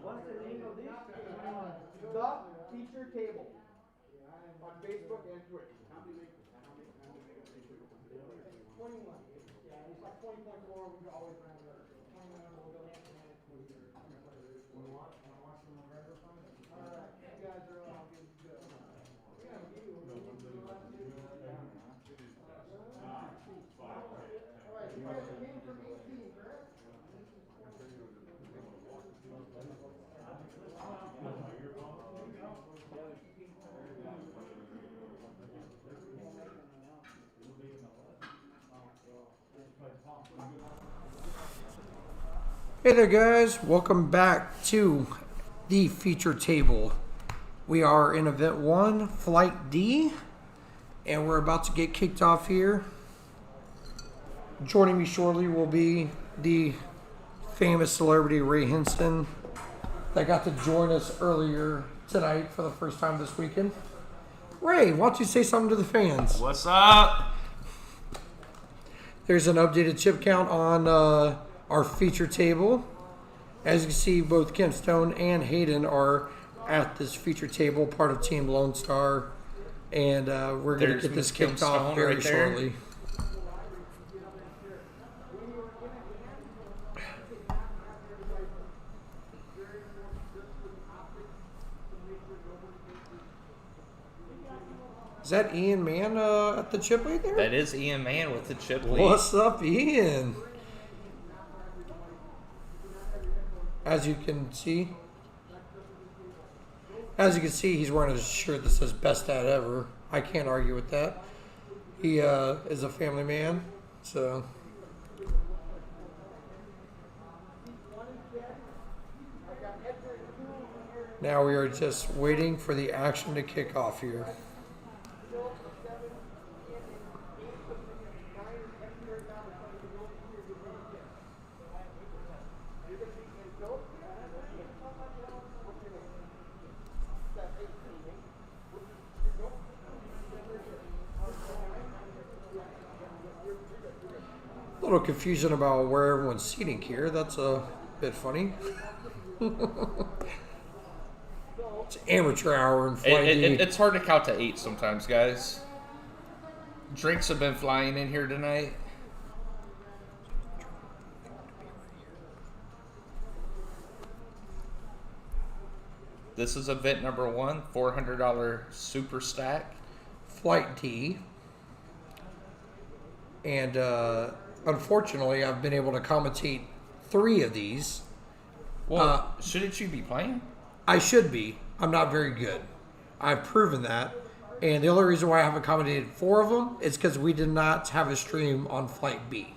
What's the name of this? The Feature Table on Facebook and Twitch. How many make 21. Yeah, it's like 20.4. We've always ran it up. 21 will go hand in hand with your. Want to watch some McGregor fight? All right, you guys are all good to go. All right, you guys came from 18, correct? Hey there guys, welcome back to the feature table. We are in event 1, flight D, and we're about to get kicked off here. Joining me shortly will be the famous celebrity Ray Hinston that got to join us earlier tonight for the first time this weekend. Ray, why don't you say something to the fans? What's up? There's an updated chip count on our feature table. As you can see, both Kim Stone and Hayden are at this feature table, part of Team Lone Star, and we're going to get this kicked off very shortly. Is that Ian Mann at the chip right there? That is Ian Mann with the chip lead. What's up, Ian? As you can see, he's wearing a shirt that says "Best Dad Ever." I can't argue with that. He is a family man, so. Now we are just waiting for the action to kick off here. A little confusion about where everyone's seating here. That's a bit funny. It's amateur hour in Flight D. It's hard to count to 8 sometimes, guys. Drinks have been flying in here tonight. This is event number 1, $400 super stack. Flight D. And unfortunately, I've been able to commentate 3 of these. Well, shouldn't you be playing? I should be. I'm not very good. I've proven that. And the only reason why I haven't commentated 4 of them is because we did not have a stream on Flight B.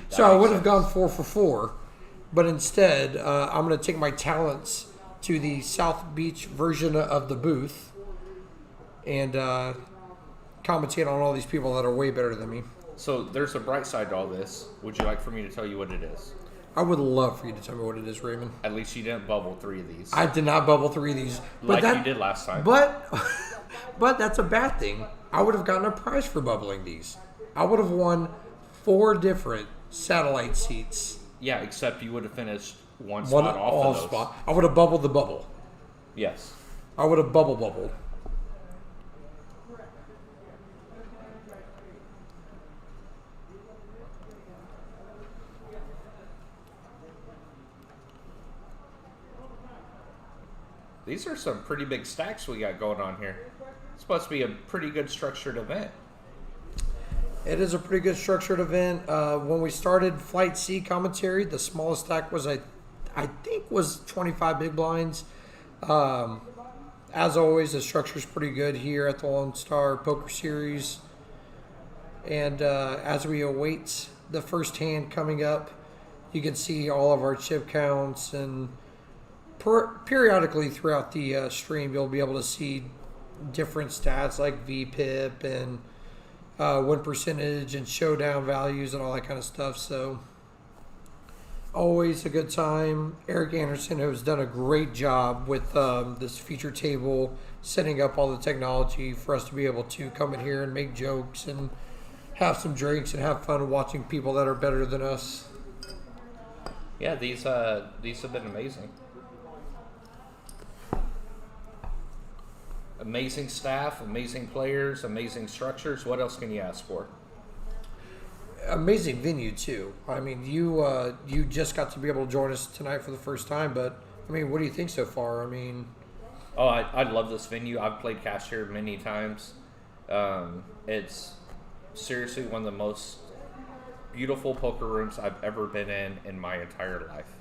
So I would have gone 4 for 4. But instead, I'm going to take my talents to the South Beach version of the booth and commentate on all these people that are way better than me. So there's a bright side to all this. Would you like for me to tell you what it is? I would love for you to tell me what it is, Raymond. At least you didn't bubble 3 of these. I did not bubble 3 of these. But like you did last time. But that's a bad thing. I would have gotten a prize for bubbling these. I would have won 4 different satellite seats. Yeah, except you would have finished one spot off of those. Spot. I would have bubbled the bubble. Yes. I would have bubbled. These are some pretty big stacks we got going on here. It's supposed to be a pretty good structured event. It is a pretty good structured event. When we started Flight C commentary, the smallest stack was I think was 25 big blinds. As always, the structure's pretty good here at the Lone Star Poker Series. And as we await the first hand coming up, you can see all of our chip counts, and periodically throughout the stream, you'll be able to see different stats like VPIP and win percentage and showdown values and all that kind of stuff. So always a good time. Eric Anderson has done a great job with this feature table, setting up all the technology for us to be able to come in here and make jokes and have some drinks and have fun watching people that are better than us. Yeah, these have been amazing. Amazing staff, amazing players, amazing structures. What else can you ask for? Amazing venue too. I mean, you just got to be able to join us tonight for the first time, but I mean, what do you think so far? I mean, I love this venue. I've played cash here many times. It's seriously one of the most beautiful poker rooms I've ever been in my entire life.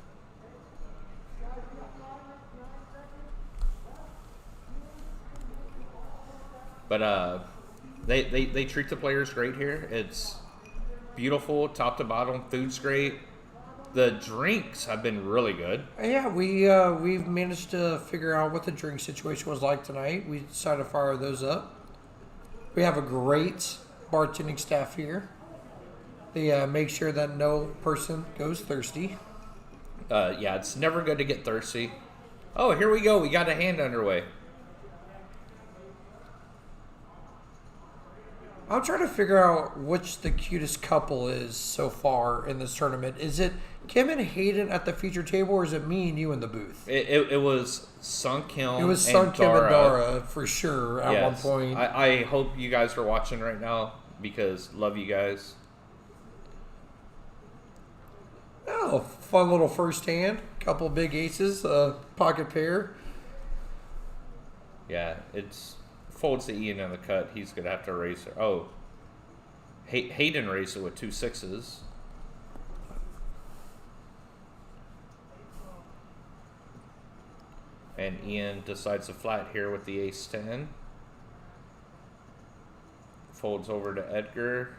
But they treat the players great here. It's beautiful, top to bottom. Food's great. The drinks have been really good. yeah, we've managed to figure out what the drink situation was like tonight. We decided to fire those up. We have a great bartending staff here. They make sure that no person goes thirsty. Yeah, it's never good to get thirsty. Oh, here we go. We got a hand underway. I'm trying to figure out which the cutest couple is so far in this tournament. Is it Kim and Hayden at the feature table, or is it me and you in the booth? It was Sun Kim. It was Sun Kim and Dara for sure at one point. I hope you guys are watching right now because love you guys. Oh, fun little first hand. Couple big aces, pocket pair. Yeah, it's folds to Ian in the cut. He's gonna have to raise it. Oh, Hayden raised it with 2 6s. And Ian decides to flat here with the ace 10. Folds over to Edgar.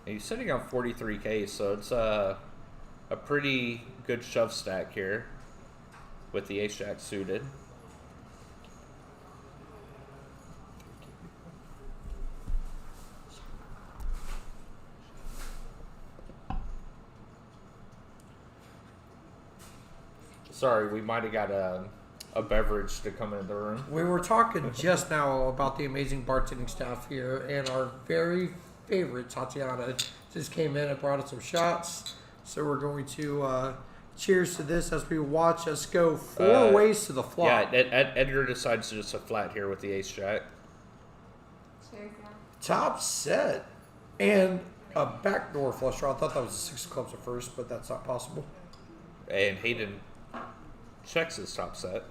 And he's sitting on 43K, so it's a pretty good shove stack here with the ace jack suited. Sorry, we might have got a beverage to come into the room. We were talking just now about the amazing bartending staff here, and our very favorite Tatiana just came in and brought us some shots. So we're going to cheers to this as we watch us go 4 ways to the flop. Yeah, Edgar decides to just a flat here with the ace jack. Cheers, yeah. Top set and a backdoor flush draw. I thought that was a 6 of clubs at first, but that's not possible. And Hayden checks his top set.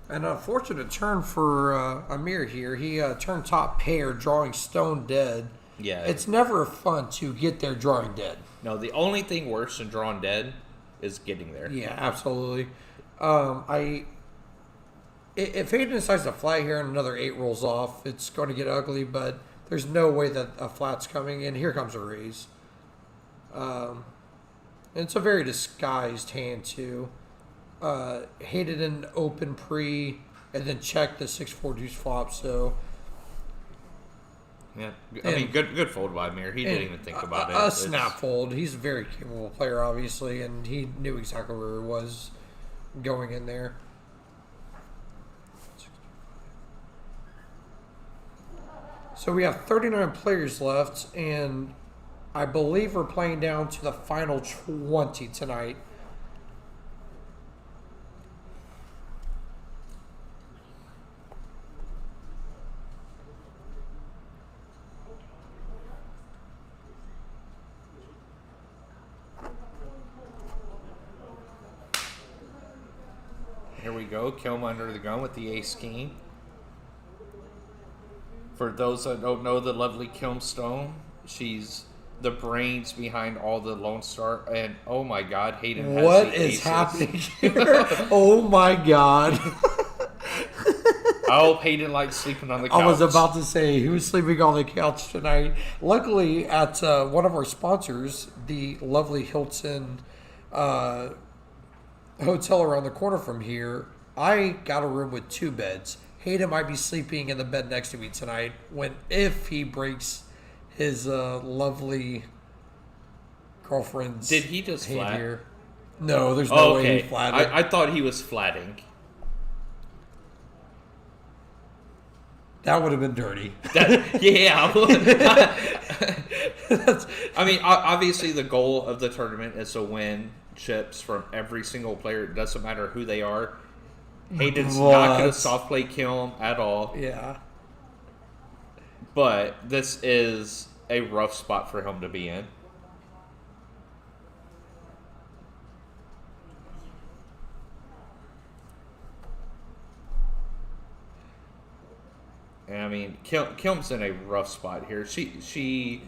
An unfortunate turn for Amir here. He turned top pair, drawing stone dead. Yeah. It's never fun to get there drawing dead. No, the only thing worse than drawing dead is getting there. Yeah, absolutely. If Hayden decides to flat here and another 8 rolls off, it's going to get ugly, but there's no way that a flat's coming, and here comes a raise. And it's a very disguised hand, too. Hated an open pre, and then checked the 6-4 deuce flop, so Yeah, I mean, good fold by Mir. He didn't even think about it. A It's- snap fold. He's a very capable player, obviously, and he knew exactly where he was going in there. So we have 39 players left, and I believe we're playing down to the final 20 tonight. Here we go. Kilm under the gun with the ace king. For those that don't know the lovely Kilm Stone, she's the brains behind all the Lone Star. And oh my God, Hayden has What the is aces. happening here? Oh my God. I hope Hayden likes sleeping on the couch. I was about to say, who's sleeping on the couch tonight? Luckily, at one of our sponsors, the lovely Hilton hotel around the corner from here, I got a room with 2 beds. Hayden might be sleeping in the bed next to me tonight if he breaks his lovely girlfriend's Did he just hand flat? here. No, there's no Oh, way okay. he flatted. I thought he was flatting. That would have been dirty. Yeah. I mean, obviously the goal of the tournament is to win chips from every single player. It doesn't matter who they are. Hayden's not going to soft play Kilm at all. Yeah. But this is a rough spot for him to be in. And I mean, Kilm's in a rough spot here. She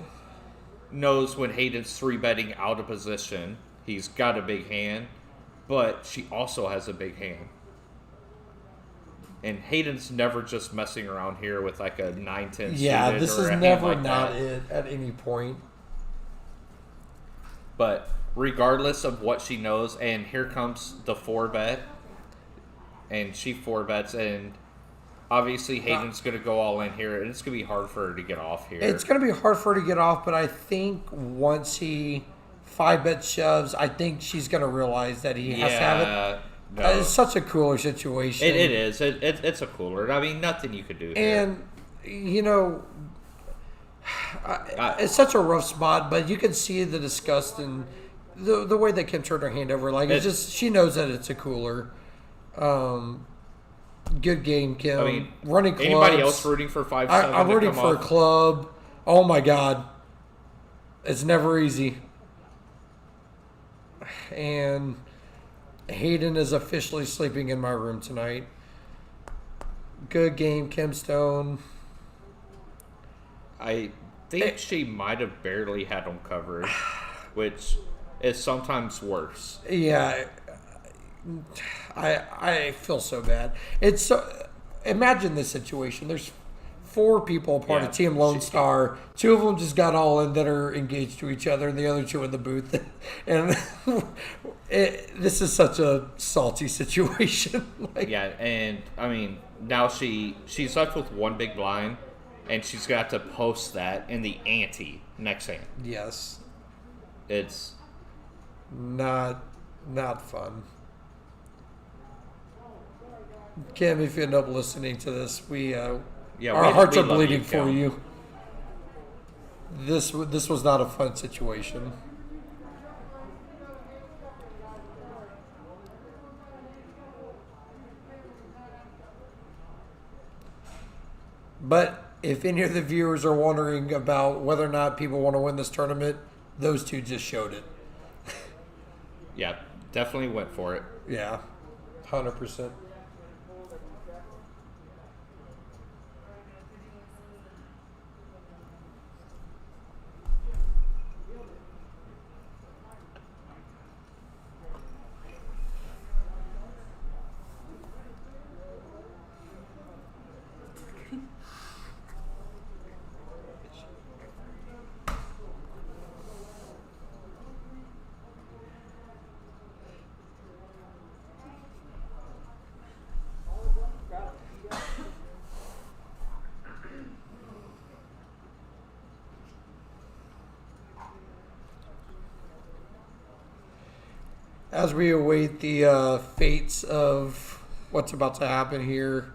knows when Hayden's 3-betting out of position, he's got a big hand, but she also has a big hand. And Hayden's never just messing around here with like a 9-10 Yeah, suited this or is a hand never like not that. it at any point. But regardless of what she knows, and here comes the 4-bet, and she 4-bets, and obviously Hayden's going to go all in here, and it's going to be hard for her to get off here. It's going to be hard for her to get off, but I think once he 5-bet shoves, I think she's going to realize that he has to have it. No. It's such a cooler situation. It is. It's a cooler. I mean, nothing you could do here. And, you know, it's such a rough spot, but you can see the disgust and the way that Kim turned her hand over. Like, it's just, she knows that it's a cooler. Good game, Kim. I mean, running clubs. anybody else rooting for 5-7 I'm to rooting come for a off? club. Oh my God. It's never easy. And Hayden is officially sleeping in my room tonight. Good game, Kim Stone. I think she might have barely had him covered, which is sometimes worse. Yeah. I feel so bad. It's so, imagine this situation. There's 4 people part Yeah. of Team Lone Star. 2 of them just got all in that are engaged to each other, and the other 2 in the booth. And this is such a salty situation. Like, Yeah, and I mean, now she's left with 1 big blind, and she's got to post that in the ante next hand. yes, It's not fun. Kim, if you end up listening to this, our hearts are love bleeding for Kim. you. This was not a fun situation. But if any of the viewers are wondering about whether or not people want to win this tournament, those 2 just showed it. Yeah, definitely went for it. Yeah, 100%. as we await the fates of what's about to happen here,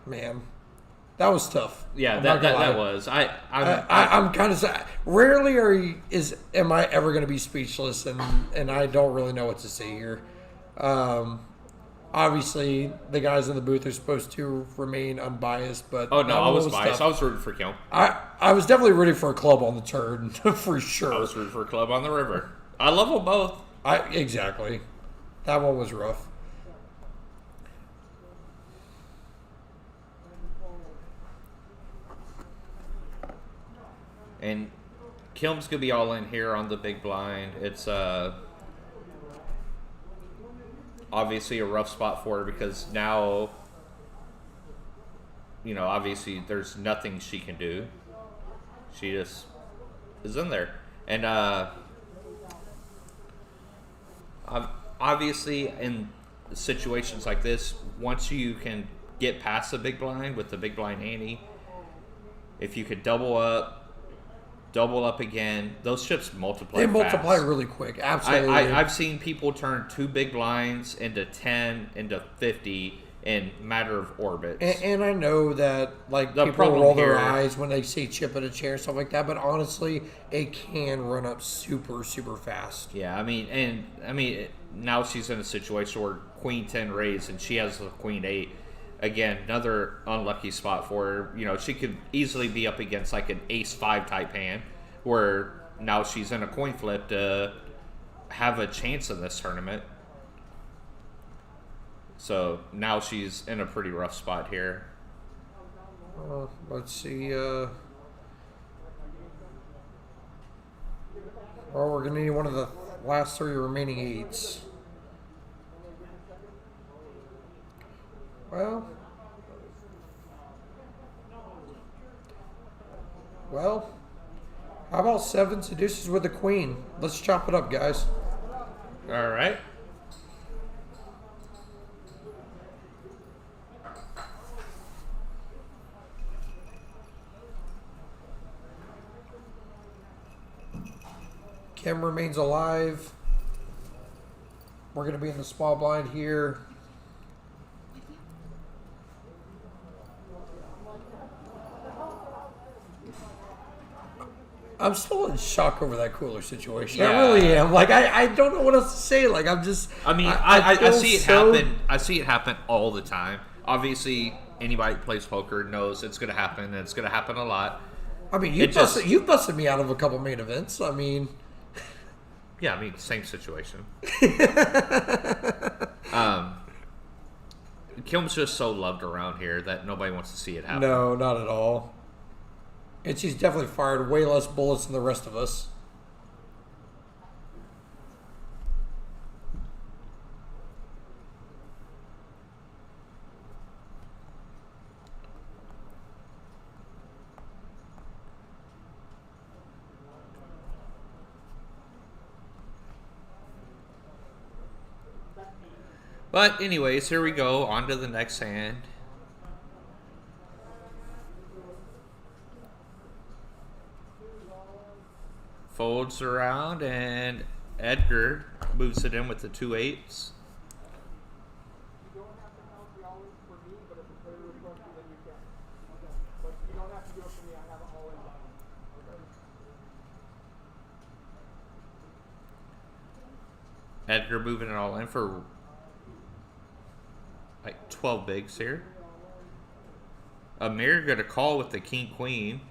man, that was tough. Yeah, I'm that not gonna lie. was. I'm kind of sad. Rarely am I ever going to be speechless, and I don't really know what to say here. Obviously, the guys in the booth are supposed to remain unbiased, but Oh no, that I one was biased. tough. I was rooting for Kilm. I was definitely rooting for a club on the turn for sure. I was rooting for Club on the River. I love them both. Exactly. That one was rough. And Kilm's gonna be all in here on the big blind. It's obviously a rough spot for her because now, you know, obviously there's nothing she can do. She just is in there, and obviously in situations like this, once you can get past the big blind with the big blind ante, if you could double up again, those chips multiply. They multiply fast. really quick. Absolutely. I've seen people turn 2 big blinds into 10 into 50 in matter of orbits. And I know that like The people problem roll their here- eyes when they see chip in a chair and stuff like that, but honestly, it can run up super fast. Yeah, I mean, now she's in a situation where Queen 10 raised and she has the Queen 8. Again, another unlucky spot for her. You know, she could easily be up against like an Ace 5 type hand, where now she's in a coin flip to have a chance in this tournament. So now she's in a pretty rough spot here. Let's see. Well, we're gonna need one of the last 3 remaining 8s. Well, how about 7 seduces with the queen? Let's chop it up, guys. All right. Kim remains alive. We're going to be in the small blind here. I'm still in shock over that cooler situation. I Yeah. really am. Like, I don't know what else to say. Like, I'm just. I mean, I feel see it so- happen. I see it happen all the time. Obviously, anybody that plays poker knows it's going to happen, and it's going to happen a lot. I mean, It just- you've busted me out of a couple main events. I mean, Yeah, I mean, same situation. Kilm's just so loved around here that nobody wants to see it happen. no, not at all. And she's definitely fired way less bullets than the rest of us. But anyways, here we go. On to the next hand. Folds around, and Edgar moves it in with the 2 8s. You don't have to count the all-ins for me, but if the player requests you, then you can. Okay. But you don't have to do it for me. I have it all in button. Okay. Edgar moving it all in for like 12 bigs here. Amir gonna call with the king queen.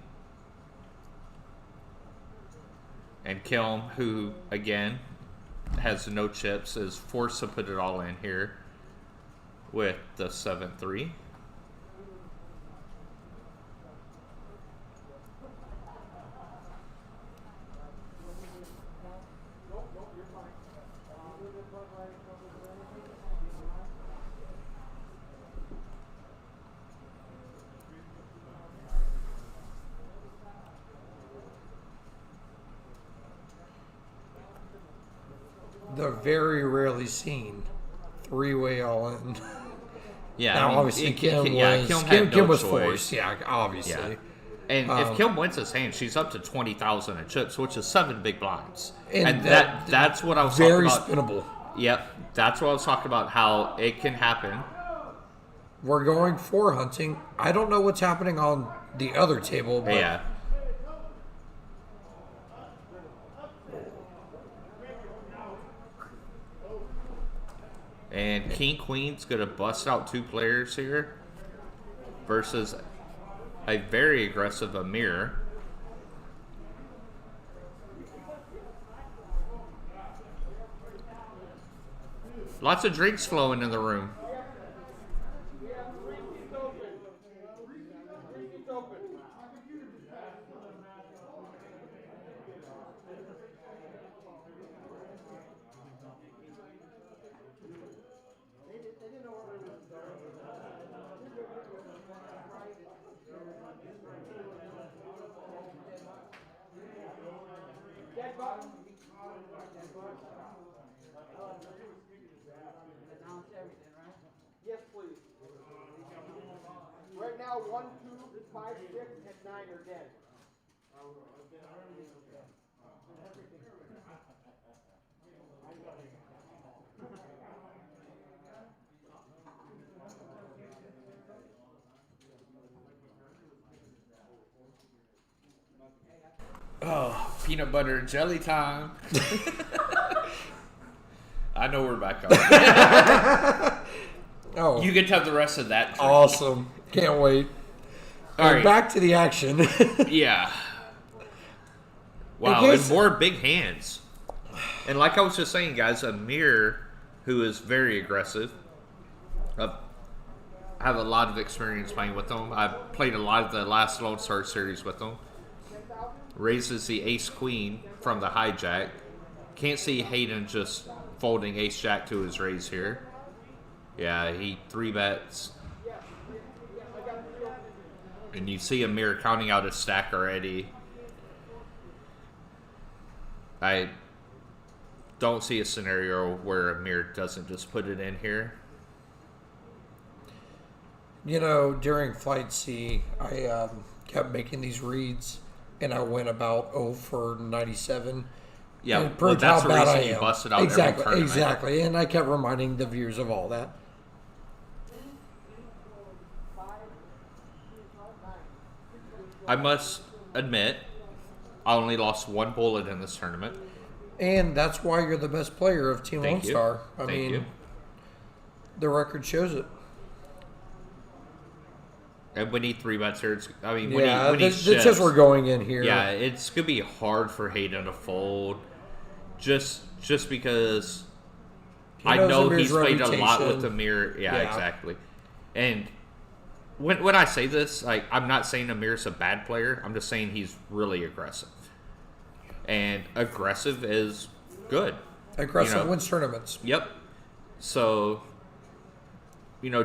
And Kilm, who again has no chips, is forced to put it all in here with the 7-3. The very rarely seen 3-way all in. Yeah, Now, I mean, obviously, Kim Kim was had no Kim was choice. forced. Yeah, obviously. Yeah. And if Kim wins this hand, she's up to 20,000 in chips, which is 7 big blinds. And And that's what I was very talking about. spinnable. Yep, that's what I was talking about, how it can happen. We're going for hunting. I don't know what's happening on the other table, but Yeah. And King Queen's going to bust out 2 players here versus a very aggressive Amir. Lots of drinks flowing in the room. Yes, please. Right now, 1, 2, 5, 6, and 9 are dead. Oh, peanut butter and jelly time. I know we're back on. oh, You get to have the rest of that drink. awesome! Can't wait. All And right. back to the action. Yeah. Wow, case- and more big hands. And like I was just saying, guys, Amir, who is very aggressive, I have a lot of experience playing with him. I played a lot of the last Lone Star series with him. Raises the ace-queen from the hijack. Can't see Hayden just folding ace-jack to his raise here. Yeah, he 3-bets. And you see Amir counting out his stack already. I don't see a scenario where Amir doesn't just put it in here. You know, during Flight C, I kept making these reads, and I went about 0 for 97. Yeah, And it well, proved that's how the bad I reason you am. busted out exactly, every tournament. exactly. And I kept reminding the viewers of all that. I must admit, I only lost 1 bullet in this tournament. And that's why you're the best player of Team Lone Thank you. Star. I Thank mean, you. the record shows it. And when he 3-bets here, it's, I mean, Yeah, when he it shifts, says we're going in here. yeah, it's going to be hard for Hayden to fold. Just because I knows know Amir's he's played a lot with reputation. Amir. Yeah, Yeah. exactly. And when I say this, like, I'm not saying Amir's a bad player. I'm just saying he's really aggressive. And aggressive is good. Aggressive You know. wins tournaments. Yep. So,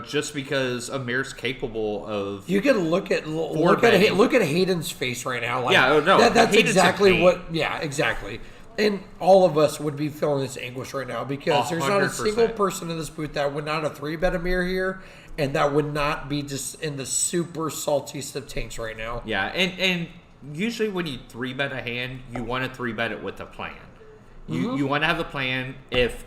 just because Amir's capable of... You can look at Hayden's face right now. Like, Yeah, oh, no, that's Hayden's in exactly pain. what. Yeah, exactly. And all of us would be feeling this anguish right now because there's not a 100%. single person in this booth that would not have 3-bet Amir here, and that would not be just in the super saltiest of tanks right now. Yeah, and usually when you 3-bet a hand, you want to 3-bet it with a plan. You want to have a plan. If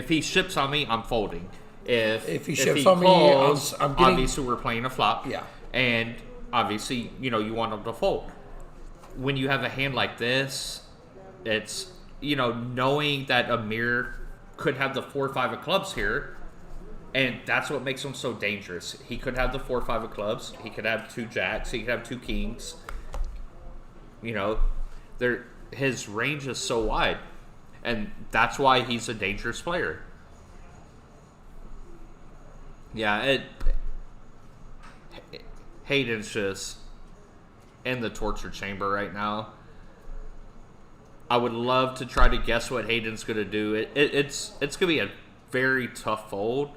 he ships on me, I'm folding. If he ships on me, I'm getting- obviously we're playing a flop. Yeah. And obviously, you want him to fold. When you have a hand like this, it's, knowing that Amir could have the 4-5 of clubs here, and that's what makes him so dangerous. He could have the 4-5 of clubs. He could have 2 jacks. He could have 2 kings. His range is so wide, and that's why he's a dangerous player. Yeah, Hayden's just in the torture chamber right now. I would love to try to guess what Hayden's going to do. It's going to be a very tough fold,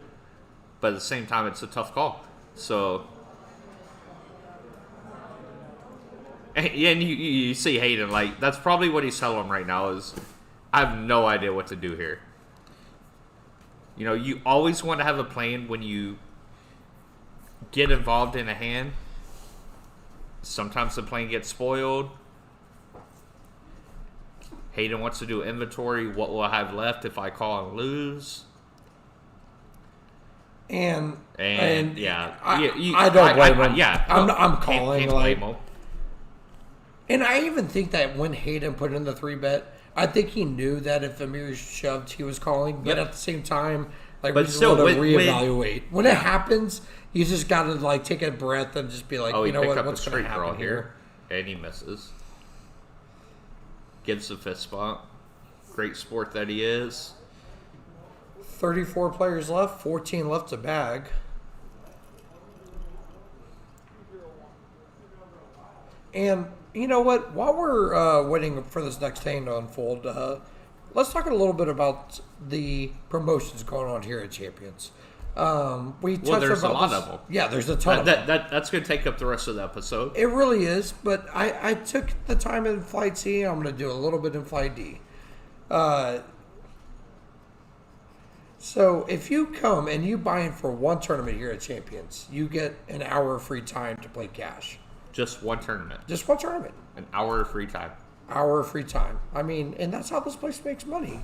but at the same time, it's a tough call. So, and you see Hayden, like, that's probably what he's telling him right now is, I have no idea what to do here. You always want to have a plan when you get involved in a hand. sometimes the plane gets spoiled. Hayden wants to do inventory. What will I have left if I call and lose? And yeah, I don't blame him. Yeah, I'm calling. Can't like, blame him. And I even think that when Hayden put in the 3-bet, I think he knew that if Amir shoved, he was calling. But Yep. at the same time, like, But we just still, want to when- reevaluate. When it happens, you just got to like take a breath and just be like, Oh, he you know picked what, up the what's going to straight draw happen here? and he misses. Gets the fifth spot. Great sport that he is. 34 players left, 14 left to bag. And you know what? While we're waiting for this next hand to unfold, let's talk a little bit about the promotions going on here at Champions. We touched there's a about lot this- of them. Yeah, there's a ton of them. That's going to take up the rest of the episode. It really is, but I took the time in Flight C. I'm going to do a little bit in Flight D. So if you come and you buy in for one tournament here at Champions, you get an hour of free time to play cash. Just one tournament. Just one tournament. An hour of free time. Hour of free time. I mean, and that's how this place makes money.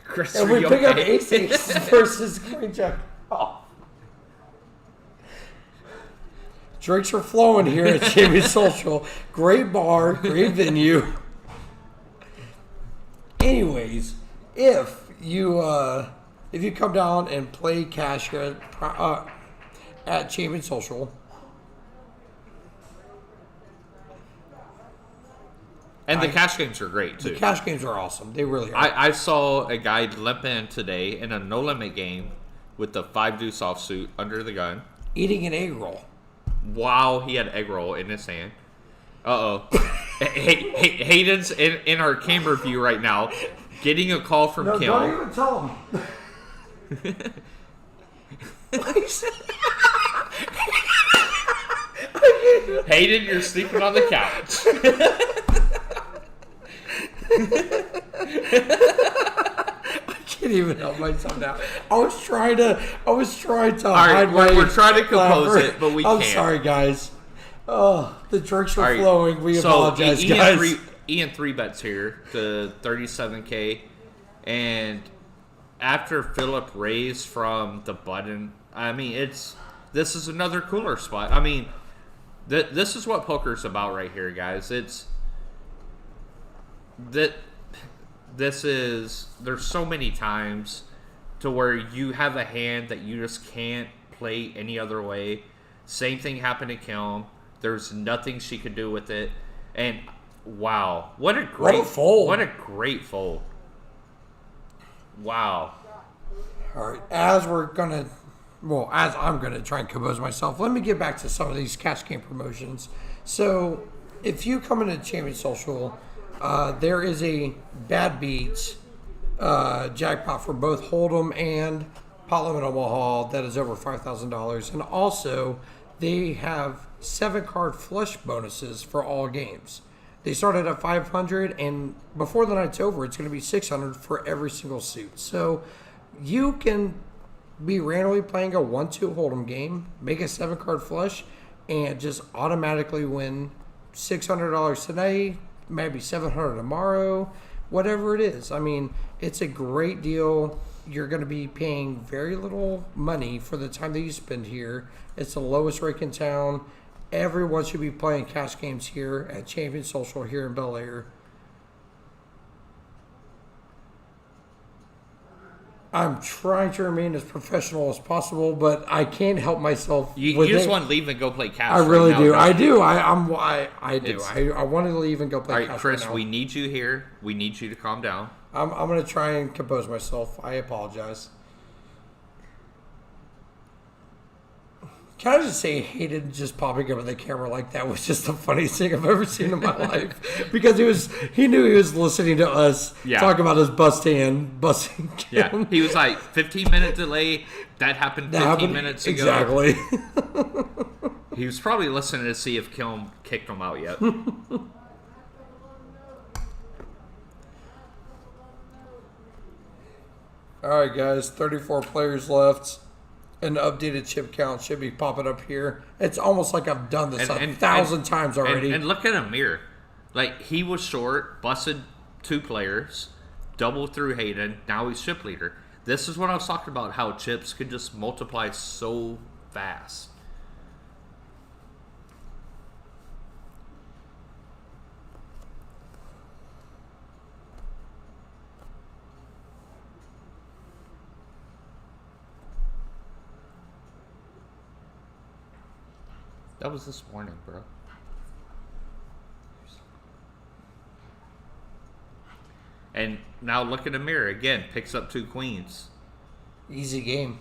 Chris, And are we you pick up okay? ace versus queen jack. Oh. Drinks are flowing here at Champions Social. Great bar, great venue. Anyways, if you come down and play cash here at Champions Social, And the cash games are great, the too. cash games are awesome. They really are. I saw a guy limp in today in a no-limit game with the 5-deuce offsuit under the gun. Eating an egg roll. Wow, he had egg roll in his hand. Uh-oh. Hayden's in our camera view right now, getting a call from No, Kim. don't even tell him. Hayden, you're sleeping on the couch. I can't even help myself now. I was trying to right, hide we're trying to compose laughter. it, but we I'm can't. sorry, guys. Oh, the drinks were All right, flowing. We so apologize, guys. Ian 3-bets here to 37K, and after Philip raised from the button, I mean, this is another cooler spot. I mean, this is what poker's about right here, guys. There's so many times to where you have a hand that you just can't play any other way. Same thing happened to Kim. There's nothing she could do with it. And wow, what a fold. What a great fold. Wow. All right, as I'm gonna try and compose myself, let me get back to some of these cash game promotions. So, if you come into Champion Social, there is a bad beats jackpot for both Hold'em and Pot Limit Omaha that is over $5,000, and also they have 7-card flush bonuses for all games. They started at 500, and before the night's over, it's going to be 600 for every single suit. So you can be randomly playing a 1-2 Hold'em game, make a 7-card flush, and just automatically win $600 today, maybe $700 tomorrow, whatever it is. I mean, it's a great deal. You're going to be paying very little money for the time that you spend here. It's the lowest rate in town. Everyone should be playing cash games here at Champion Social here in Bel Air. I'm trying to remain as professional as possible, but I can't help myself. You just want to leave and go play cash. I really right now, do. don't I you? do. I do. It's- I want to leave and go play All right, cash Chris, right now. we need you here. We need you to calm down. I'm going to try and compose myself. I apologize. Can I just say, Hayden just popping up in the camera like that was just the funniest thing I've ever seen in my life. Because he knew he was listening to us talk about his busting. Yeah, he was like 15-minute delay. That happened 15 minutes ago. Exactly. He was probably listening to see if Kilm kicked him out yet. All right, guys, 34 players left. An updated chip count should be popping up here. It's almost like I've done this 1,000 times already. And look at Amir. Like, he was short, busted 2 players, doubled through Hayden. Now he's chip leader. This is what I was talking about, how chips could just multiply so fast. That was this morning, bro. And now look at Amir again, picks up 2 queens. Easy game.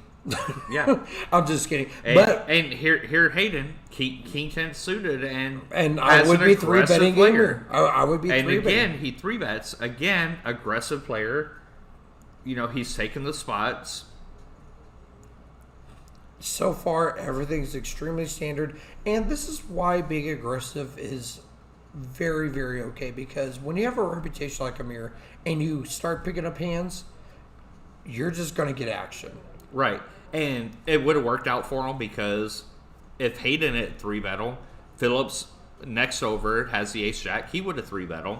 Yeah. I'm just kidding. And here Hayden, King 10 suited, and I would be 3-betting gamer. I would be 3-betting. And again, he 3-bets. Again, aggressive player. You know, he's taking the spots. So far, everything's extremely standard. And this is why being aggressive is very, very okay. Because when you have a reputation like Amir and you start picking up hands, you're just going to get action. Right. And it would have worked out for him because if Hayden at 3-bet him, Phillips next over has the ace-jack, he would have 3-bet him.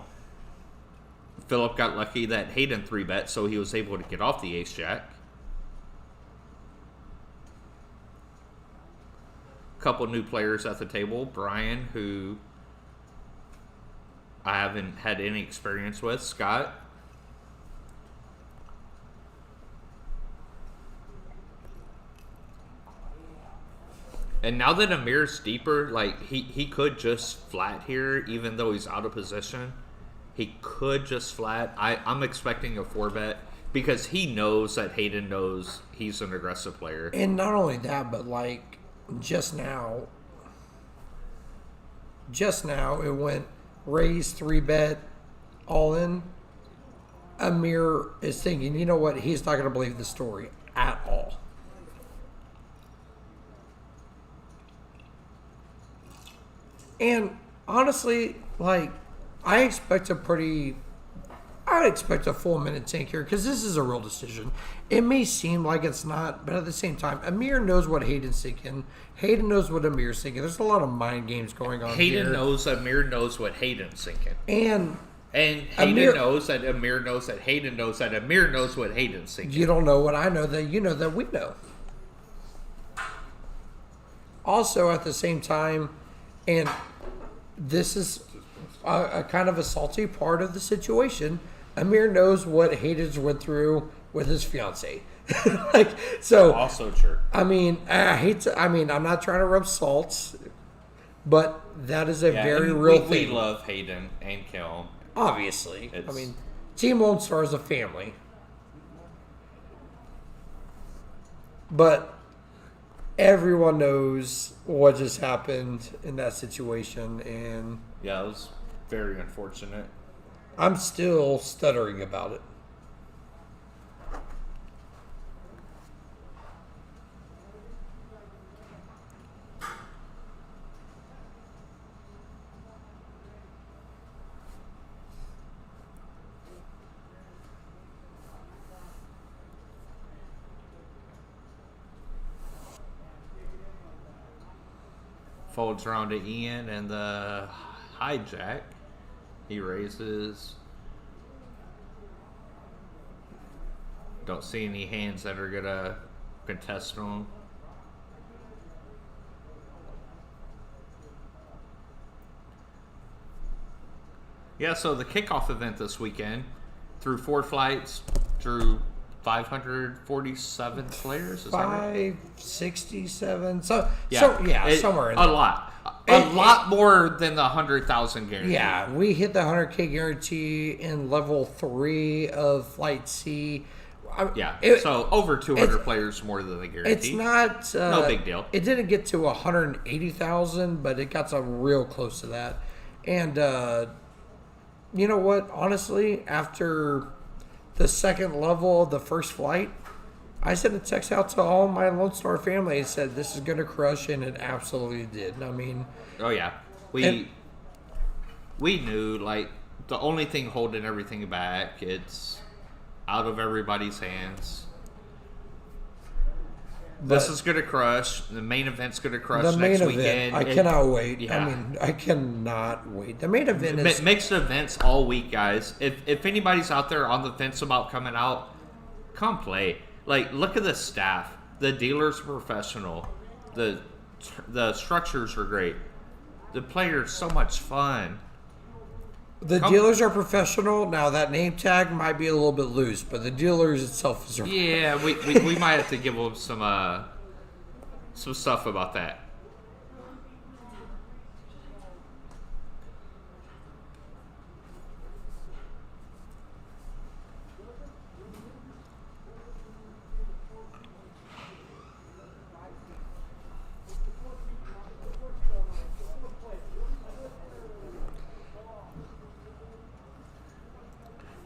Phillip got lucky that Hayden 3-bet, so he was able to get off the ace-jack. Couple new players at the table. Brian, who I haven't had any experience with. Scott. And now that Amir's deeper, like he could just flat here, even though he's out of position. He could just flat. I'm expecting a 4-bet because he knows that Hayden knows he's an aggressive player. And not only that, but like just now it went raise 3-bet all in. Amir is thinking, you know what? He's not going to believe the story at all. And honestly, like, I expect a full minute tank here because this is a real decision. It may seem like it's not, but at the same time, Amir knows what Hayden's thinking. Hayden knows what Amir's thinking. There's a lot of mind games going on Hayden here. knows Amir knows what Hayden's thinking. And Hayden knows that Amir knows that Hayden knows that Amir knows what Hayden's thinking. you don't know what I know that you know that we know. Also, at the same time, and this is a kind of a salty part of the situation, Amir knows what Hayden's went through with his fiance. Also true. I mean, I'm not trying to rub salt, but that is a very real thing. We love Hayden and Kilm. Obviously. Team Lone Star is a family. But everyone knows what just happened in that situation, and Yeah, it was very unfortunate. I'm still stuttering about it. Folds around to Ian and the hijack. He raises. Don't see any hands that are going to contest him. Yeah, so the kickoff event this weekend, through 4 flights, drew 547 players. Is that right? 567. It- Somewhere in a there. lot. A lot more than the 100,000 guarantee. Yeah, we hit the 100K guarantee in level 3 of Flight C. So over 200 players more than the guarantee. It's not no big deal. It didn't get to 180,000, but it got to real close to that. And you know what? Honestly, after the second level of the first flight, I sent a text out to all my Lone Star family and said this is going to crush, and it absolutely did. I mean, Oh yeah, we knew like the only thing holding everything back, it's out of everybody's hands. This is gonna crush. The main event's gonna crush the main next event, weekend. I cannot wait. Yeah. I mean, I cannot wait. The main event is Mixed events all week, guys. If anybody's out there on the fence about coming out, come play. Like, look at the staff. The dealers are professional. The structures are great. The players so much fun. the dealers are professional. Now that name tag might be a little bit loose, but the dealers itself is. Yeah, we might have to give them some stuff about that.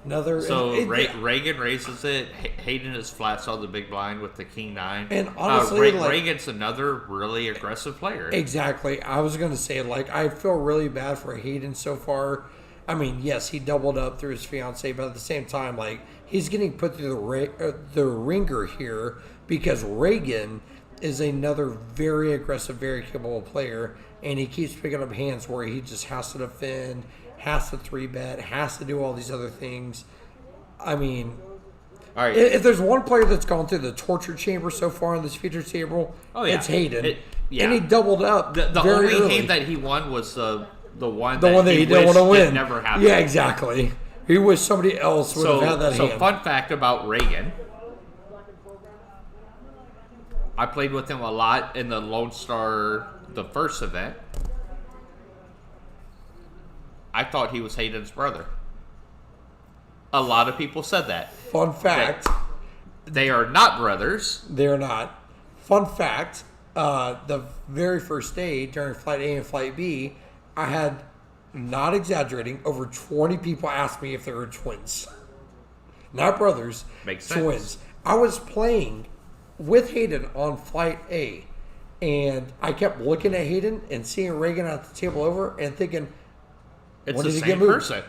Another. So it- Reagan raises it. Hayden is flats on the big blind with the king 9. And honestly, like- Reagan's another really aggressive player. Exactly. I was going to say, like, I feel really bad for Hayden so far. I mean, yes, he doubled up through his fiance, but at the same time, like, he's getting put through the ringer here because Reagan is another very aggressive, very capable player, and he keeps picking up hands where he just has to defend, has to 3-bet, has to do all these other things. I mean, All right. if there's one player that's gone through the torture chamber so far on this feature table, Oh, yeah. it's Hayden. Yeah. And he doubled up. The very only early. game that he won was the one The one that he didn't wished want to win. never happened. Yeah, exactly. He wished somebody else would have had that So hand. fun fact about Reagan. I played with him a lot in the Lone Star, the first event. I thought he was Hayden's brother. A lot of people said that. Fun fact, They are not brothers. they're not. Fun fact, the very first day during Flight A and Flight B, I had, not exaggerating, over 20 people ask me if they were twins. Not brothers, Makes sense. twins. I was playing with Hayden on Flight A, and I kept looking at Hayden and seeing Reagan at the table over and thinking, It's when the did he same get moved? person.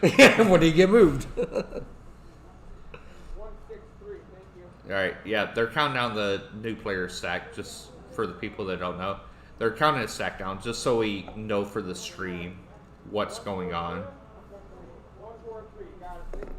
When did he get moved? 163, thank you. All right, yeah, they're counting down the new player stack just for the people that don't know. They're counting a stack down just so we know for the stream what's going on. 143, got it, thank you.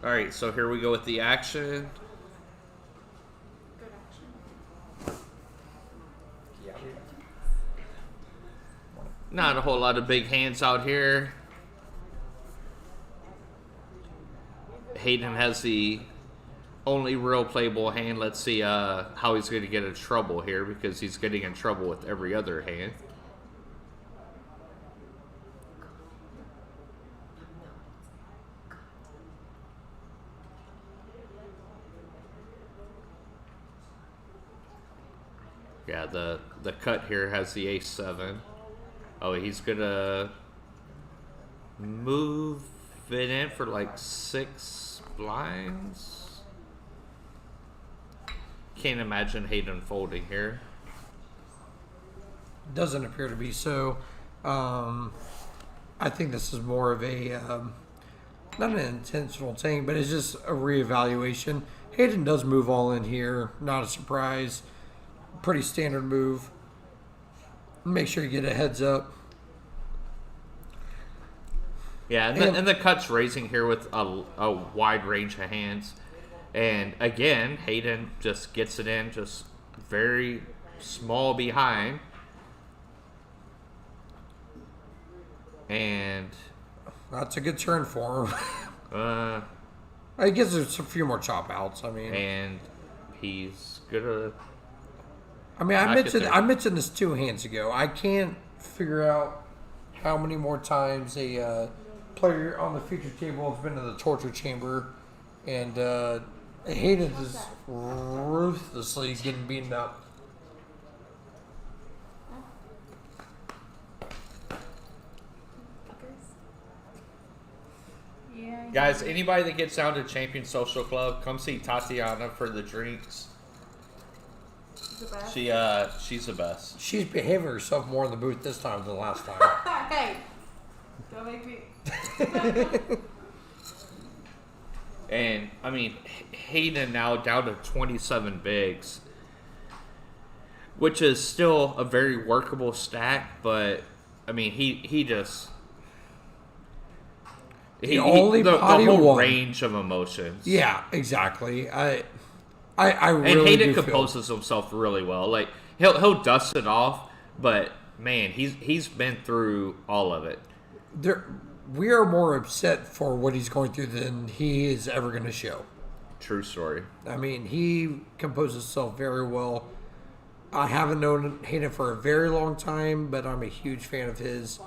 All right, so here we go with the action. Good action. Not a whole lot of big hands out here. Hayden has the only real playable hand. Let's see how he's going to get in trouble here because he's getting in trouble with every other hand. Yeah, the cut here has the ace-7. Oh, he's gonna move it in for like 6 blinds. Can't imagine Hayden folding here. Doesn't appear to be so. I think this is more of a not an intentional thing, but it's just a reevaluation. Hayden does move all in here, not a surprise. Pretty standard move. Make sure you get a heads up. Yeah, and the cut's raising here with a wide range of hands. And again, Hayden just gets it in, just very small behind. And That's a good turn for him. uh, I guess there's a few more chop outs. I mean, and he's gonna. I Knock it there. mentioned this 2 hands ago. I can't figure out how many more times a player on the feature table has been in the torture chamber, and Hayden is ruthlessly getting beaten up. Yeah. Guys, anybody that gets down to Champion Social Club, come see Tatiana for the drinks. The best. She's the best. She's behaving herself more in the booth this time than last time. Hey, don't make me. And I mean, Hayden now down to 27 bigs, which is still a very workable stack. But I mean, he just The only the potty whole one. range of emotions. Yeah, exactly. I really And Hayden do feel- composes himself really well. Like he'll dust it off, but man, he's been through all of it. we are more upset for what he's going through than he is ever going to show. True story. I mean, he composes himself very well. I haven't known Hayden for a very long time, but I'm a huge fan of his.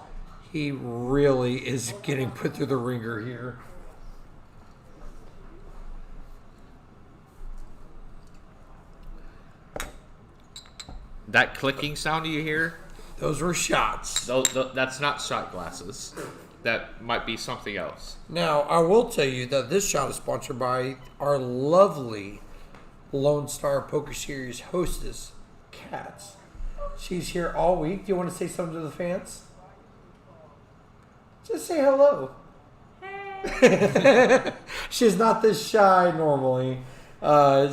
He really is getting put through the ringer here. That clicking sound you hear, Those were shots. that's not shot glasses. That might be something else. Now, I will tell you that this shot is sponsored by our lovely Lone Star Poker Series hostess, Katz. She's here all week. Do you want to say something to the fans? Just say hello. Hey. She's not this shy normally.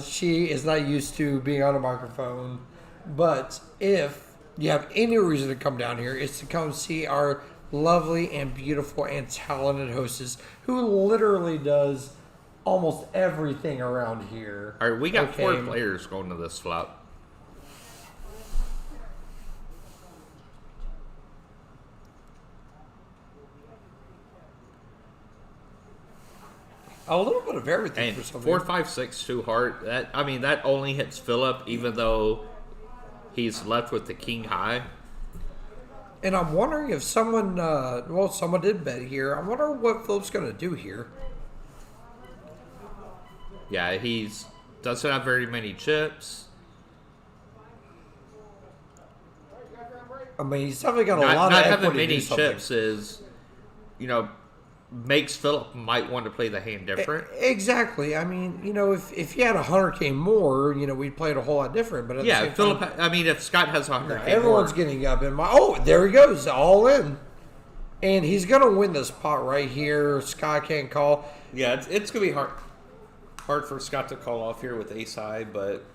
She is not used to being on a microphone. But if you have any reason to come down here, it's to come see our lovely and beautiful and talented hostess who literally does almost everything around here. All right, we got 4 Okay. players going to this flop. A little bit of everything And for some 4, reason. 5, 6 too hard. That only hits Philip, even though he's left with the king high. And I'm wondering if someone, someone did bet here. I wonder what Philip's going to do here. Yeah, he's doesn't have very many chips. I mean, he's definitely got a Not lot of having equity to many do something. chips is, makes Philip might want to play the hand different. Exactly. I mean, if you had 100K more, we'd play it a whole lot different. But at the Yeah, same Philip. time, I mean, if Scott has 100K everyone's more, getting up in my. Oh, there he goes, all in, and he's gonna win this pot right here. Scott can't call. yeah, it's gonna be hard for Scott to call off here with ace high, but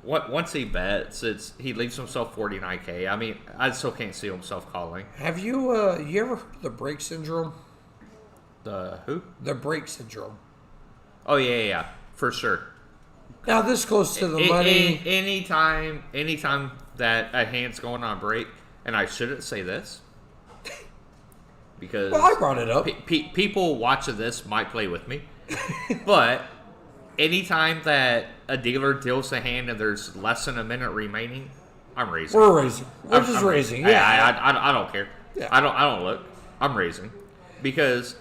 once he bets, he leaves himself 49K. I mean, I still can't see himself calling. Have you you ever heard of the break syndrome? The who? The break syndrome. Oh yeah, for sure. Now this close to the money. Anytime that a hand's going on break, and I shouldn't say this because Well, I brought it up. people watching this might play with me, but anytime that a dealer deals a hand and there's less than a minute remaining, I'm raising. We're raising. We're I'm just raising. Yeah. I don't care. Yeah. I don't look. I'm raising because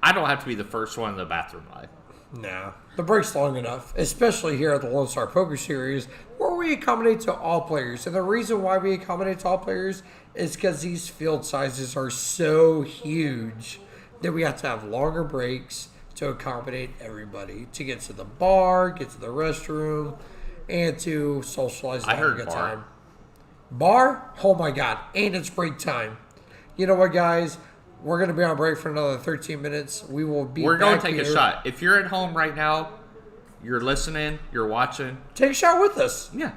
I don't have to be the first one in the bathroom line. No, the break's long enough, especially here at the Lone Star Poker Series, where we accommodate to all players. And the reason why we accommodate to all players is because these field sizes are so huge that we have to have longer breaks to accommodate everybody, to get to the bar, get to the restroom, and to socialize and I have a heard good bar. time. Bar? Oh my God. And it's break time. you know what, guys? We're going to be on break for another 13 minutes. We will be We're going back to take a here. shot. If you're at home right now, you're listening, you're watching. Take a shot with us. Yeah.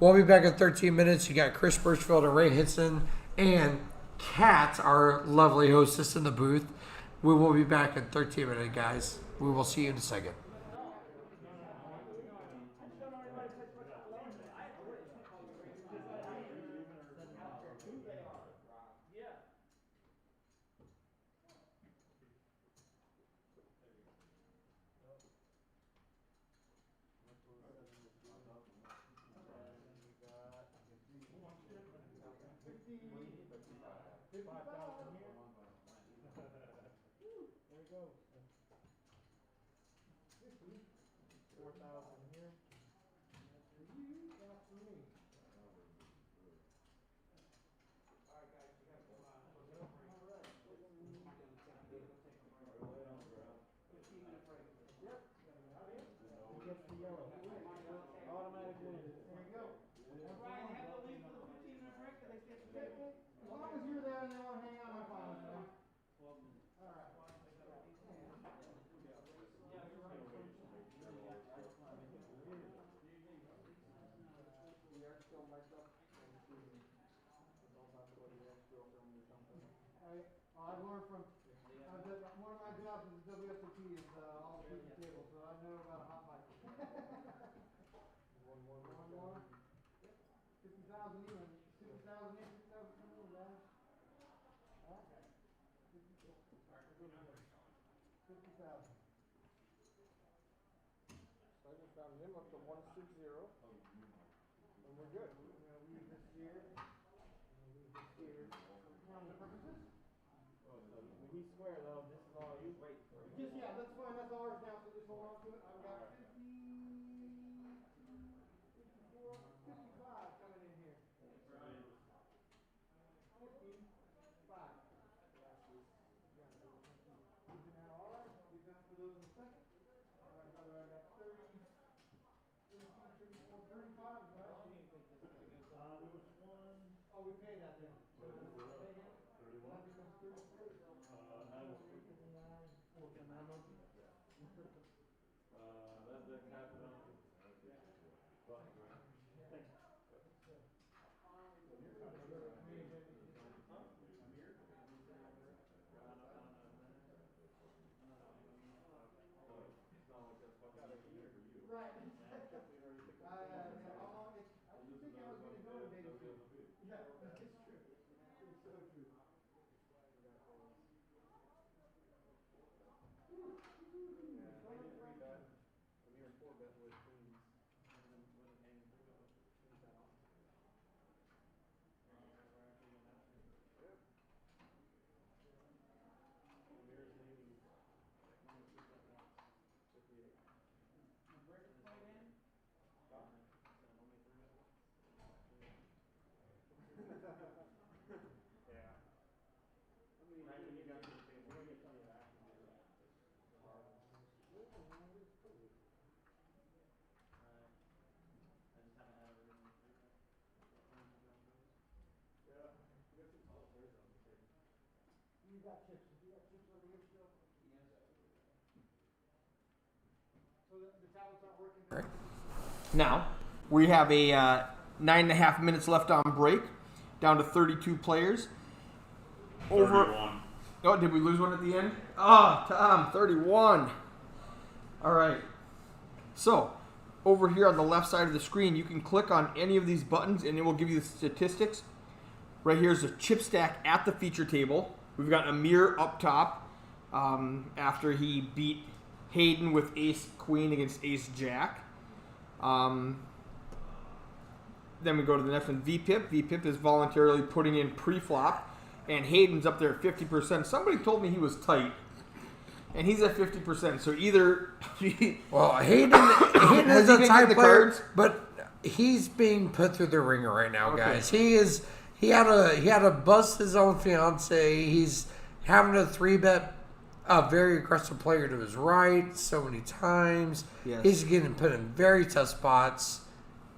We'll be back in 13 minutes. You got Chris Birchfield and Ray Hitson and Kat, our lovely hostess in the booth. We will be back in 13 minutes, guys. We will see you in a second. As long as you're there and they want to hang out, I'm fine with that. I've learned from, one of my jobs as a WSOP is all the the table, so I know about a hot mic. One more. 50,000 even, 50,000 in, 50,000 coming in, guys. 50,000. So I just found him up to 160. And we're good. We're gonna leave this here. And we'll leave this here. For counting purposes. We swear though, this is all you. Wait. Just, yeah, that's fine, that's ours now, so just hold on to it. I've got 50, 54, 55 coming in here. 55. Keeping that all right, we'll be back for those in a second. All right, brother, I got 30, 32, 34, 35, is that all? There was one. Oh, we paid that then. So we'll pay him. That becomes 36. That captain. Right. How long it, I didn't think I was going to go to Vegas. Yeah, it's true. It's so true. You got chips. You got chips over here still? Yes. So the tablet's not working there? Now, we have a 9.5 minutes left on break, down to 32 players. 31. Oh, did we lose one at the end? Tom, 31. All right. So, over here on the left side of the screen, you can click on any of these buttons and it will give you the statistics. Right here is a chip stack at the feature table. We've got Amir up top after he beat Hayden with Ace Queen against Ace Jack. Then we go to the next one, VPIP. VPIP is voluntarily putting in pre-flop, and Hayden's up there at 50%. Somebody told me he was tight, and he's at 50%. So either Well, Hayden is he a been tie getting the player, cards? but he's being put through the ringer right now, Okay. guys. He had to bust his own fiance. He's having to 3-bet a very aggressive player to his right so many times. Yes. He's getting put in very tough spots.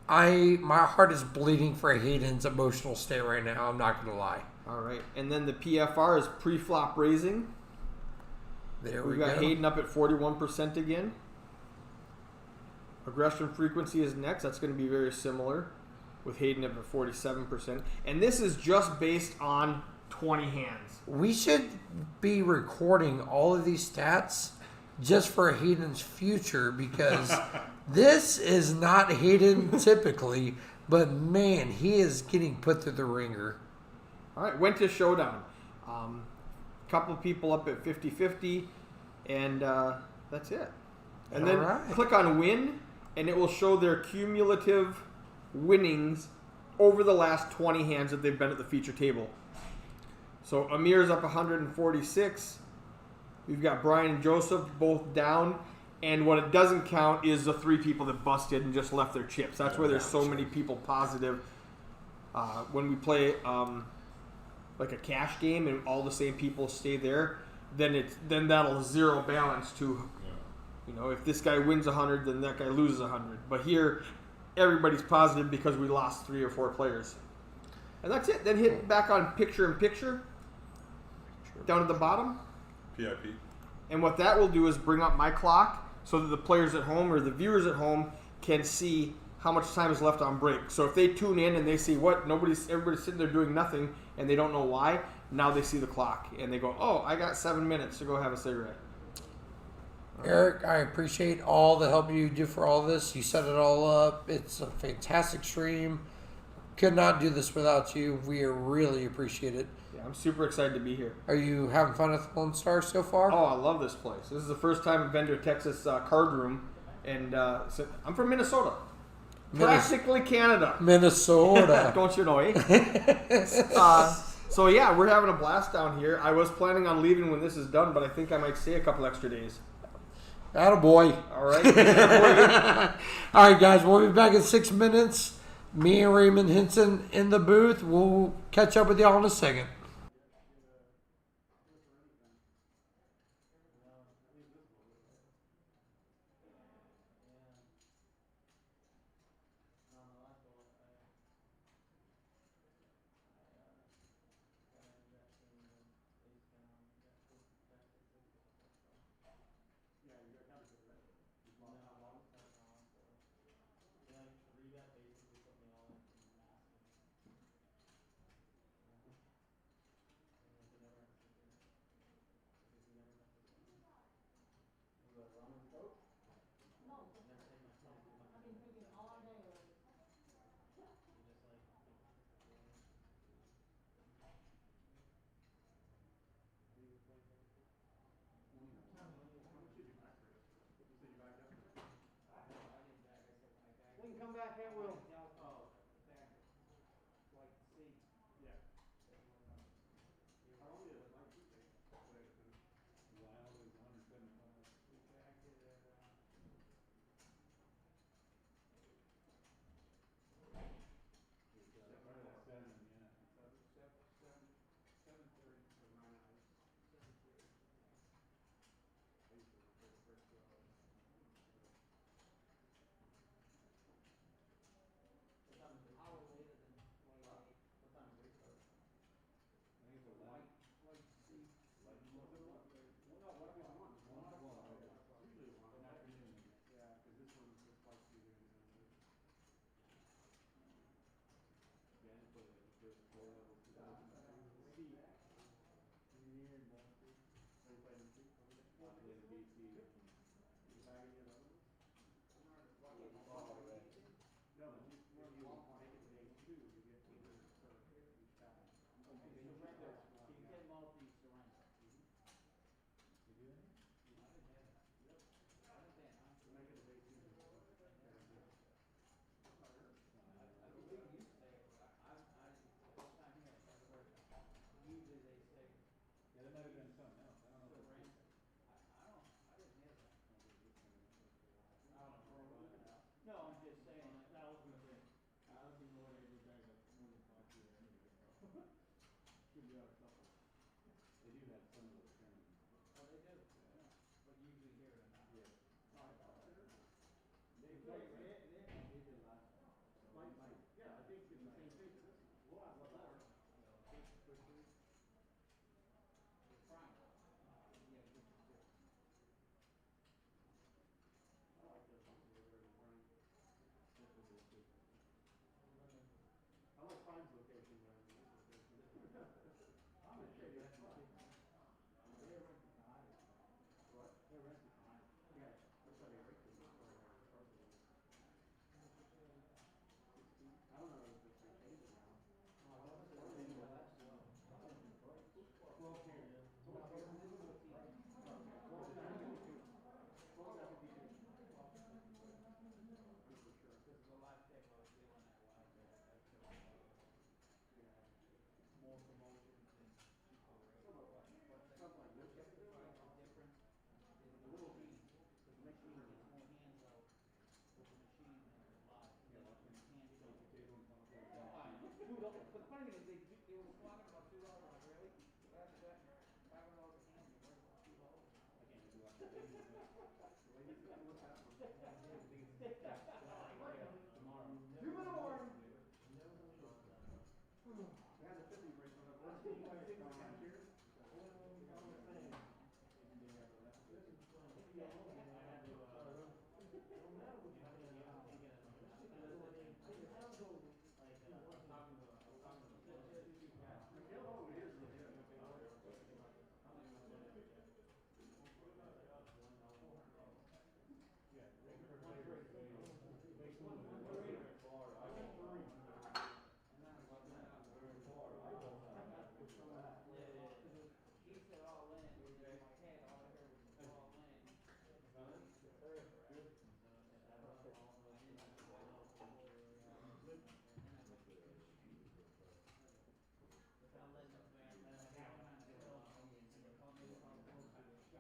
My heart is bleeding for Hayden's emotional state right now. I'm not gonna lie. All right, and then the PFR is pre-flop raising. There We've we got go. Hayden up at 41% again. Aggression frequency is next. That's going to be very similar with Hayden up at 47%. And this is just based on 20 hands. We should be recording all of these stats just for Hayden's future because this is not Hayden typically, but man, he is getting put through the ringer. All right, went to showdown. Couple people up at 50-50, and that's it. And then All right. click on win, and it will show their cumulative winnings over the last 20 hands that they've been at the feature table. So Amir's up 146. We've got Brian and Joseph both down. And what it doesn't count is the 3 people that busted and just left their chips. That's where there's so many people positive. When we play like a cash game and all the same people stay there, then that'll zero balance to, you know, if this guy wins 100, then that guy loses 100. But here, everybody's positive because we lost 3 or 4 players. And that's it. Then hit back on picture-in-picture down at the bottom. PIP. And what that will do is bring up my clock so that the players at home or the viewers at home can see how much time is left on break. So if they tune in and they see everybody's sitting there doing nothing and they don't know why, now they see the clock and they go, oh, I got 7 minutes to go have a cigarette. Eric, I appreciate all the help you do for all this. You set it all up. It's a fantastic stream. Could not do this without you. We really appreciate it. Yeah, I'm super excited to be here. Are you having fun at the Lone Star so far? Oh, I love this place. This is the first time I've been to a Texas card room, and so I'm from Minnesota. Practically Canada. Minnesota. Don't you know, eh? So yeah, we're having a blast down here. I was planning on leaving when this is done, but I think I might stay a couple extra days. Attaboy. All right. All right, guys. We'll be back in 6 minutes. Me and Raymond Henson in the booth. We'll catch up with y'all in a second. We can come back at will. But the funny thing is, they were squatting about $2. I'm like, really? After that, $500 a can, you're worth $2. I can't do that. Tomorrow. 2 minute warning. He said all in, in my head, all I heard was all in.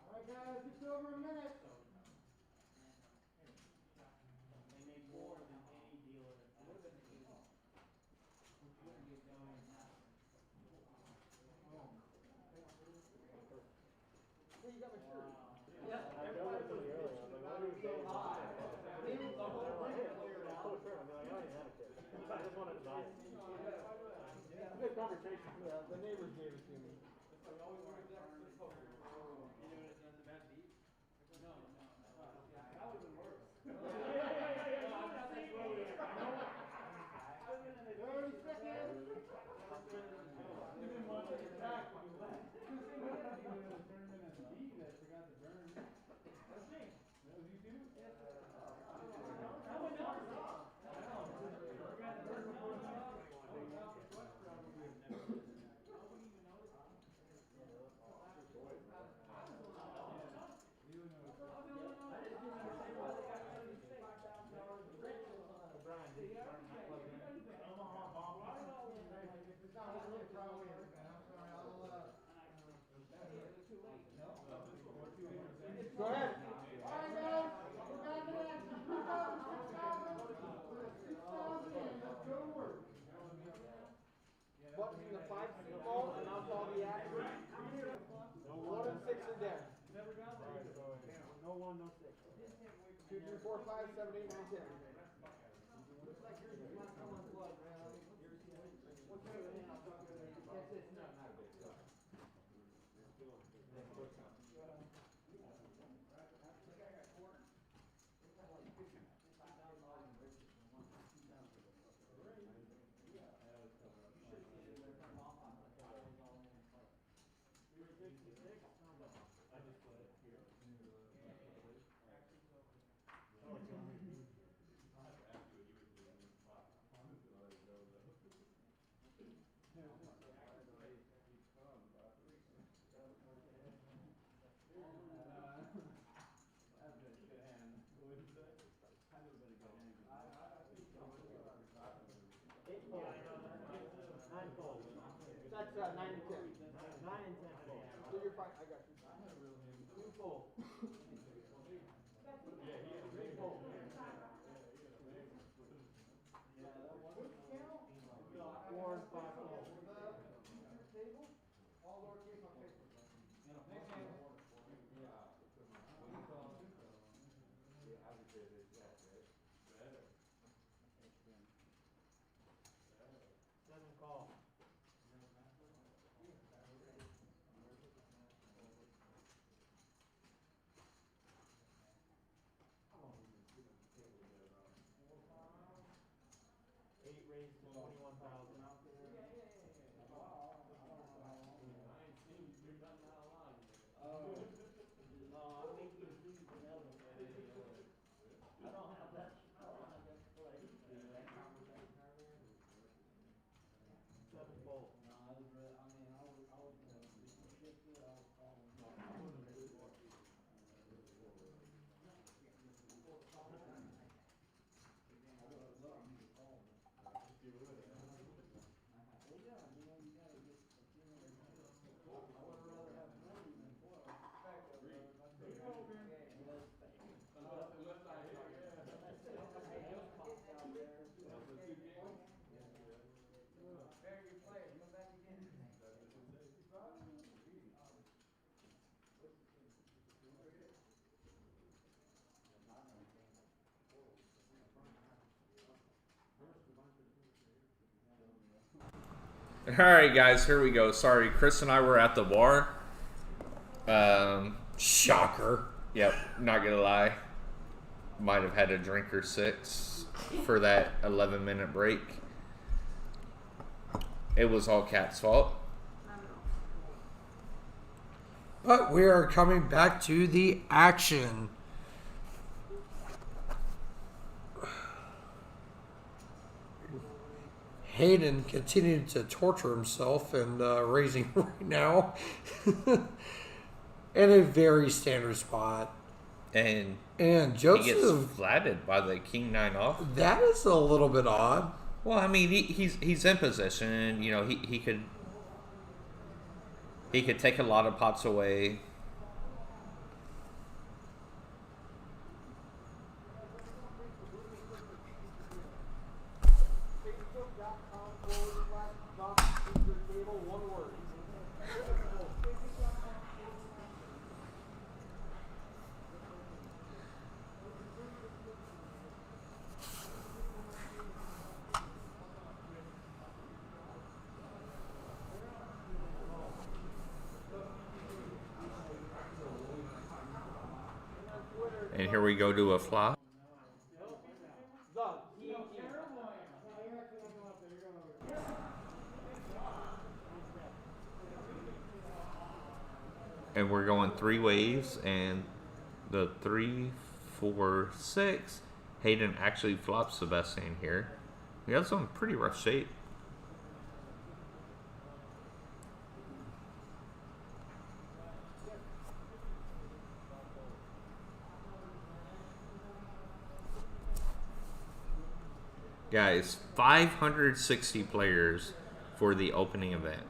Alright guys, just over a minute. They make more than any dealer. Hey, you got my shirt. Yeah. Everybody was bitching about it being hot. Leave the whole thing cleared out. I just wanted to buy it. Good conversation. Yeah, the neighbors gave it to me. We always wanted to burn the poker. You know, it's the bad beat? No. That would have been worse. I was gonna 30 seconds. You didn't want to attack when you left. Tournament as a B that forgot to burn. That's me. That was you too? Yes. That was not. Forgot to burn. It's not really probably, man. I'm sorry, I'll, Go ahead. All right, guys. We're back to that. 6,000. Let's go to work. Button in the 5 ball, and I'll call the action. 1 and 6 are dead. Never got there. No 1, no 6. 2, 3, 4, 5, 7, 8, 9, 10. Looks like yours is not someone's blood, man. What's the other hand? I'll talk to you. That's it. No, not big. That's 9 and 10. 9 and 10 fold. So you're fine. I got you. You fold. Three fold. Four and 5 fold. Table? All lowercase on paper. Next hand. Seven call. Eight raised to 21,000. No, I think you do I don't have that. I don't have that play. Seven bolt. No, I was really, I mean, I was shifted, I was calling. I would rather have 20 than 12. All right, guys, here we go. Sorry, Chris and I were at the bar. Shocker. Yep, not gonna lie. Might have had a drink or 6 for that 11-minute break. It was all Cat's fault. But we are coming back to the action. Hayden continued to torture himself and raising right now in a very standard spot. And And he gets Joseph, flatted by the king 9 off. that is a little bit odd. Well, I mean, he's in position. You know, he could take a lot of pots away. And here we go to a flop. And we're going 3 waves, and the 3, 4, 6. Hayden actually flops the best hand here. He has some pretty rough shape. Guys, 560 players for the opening event.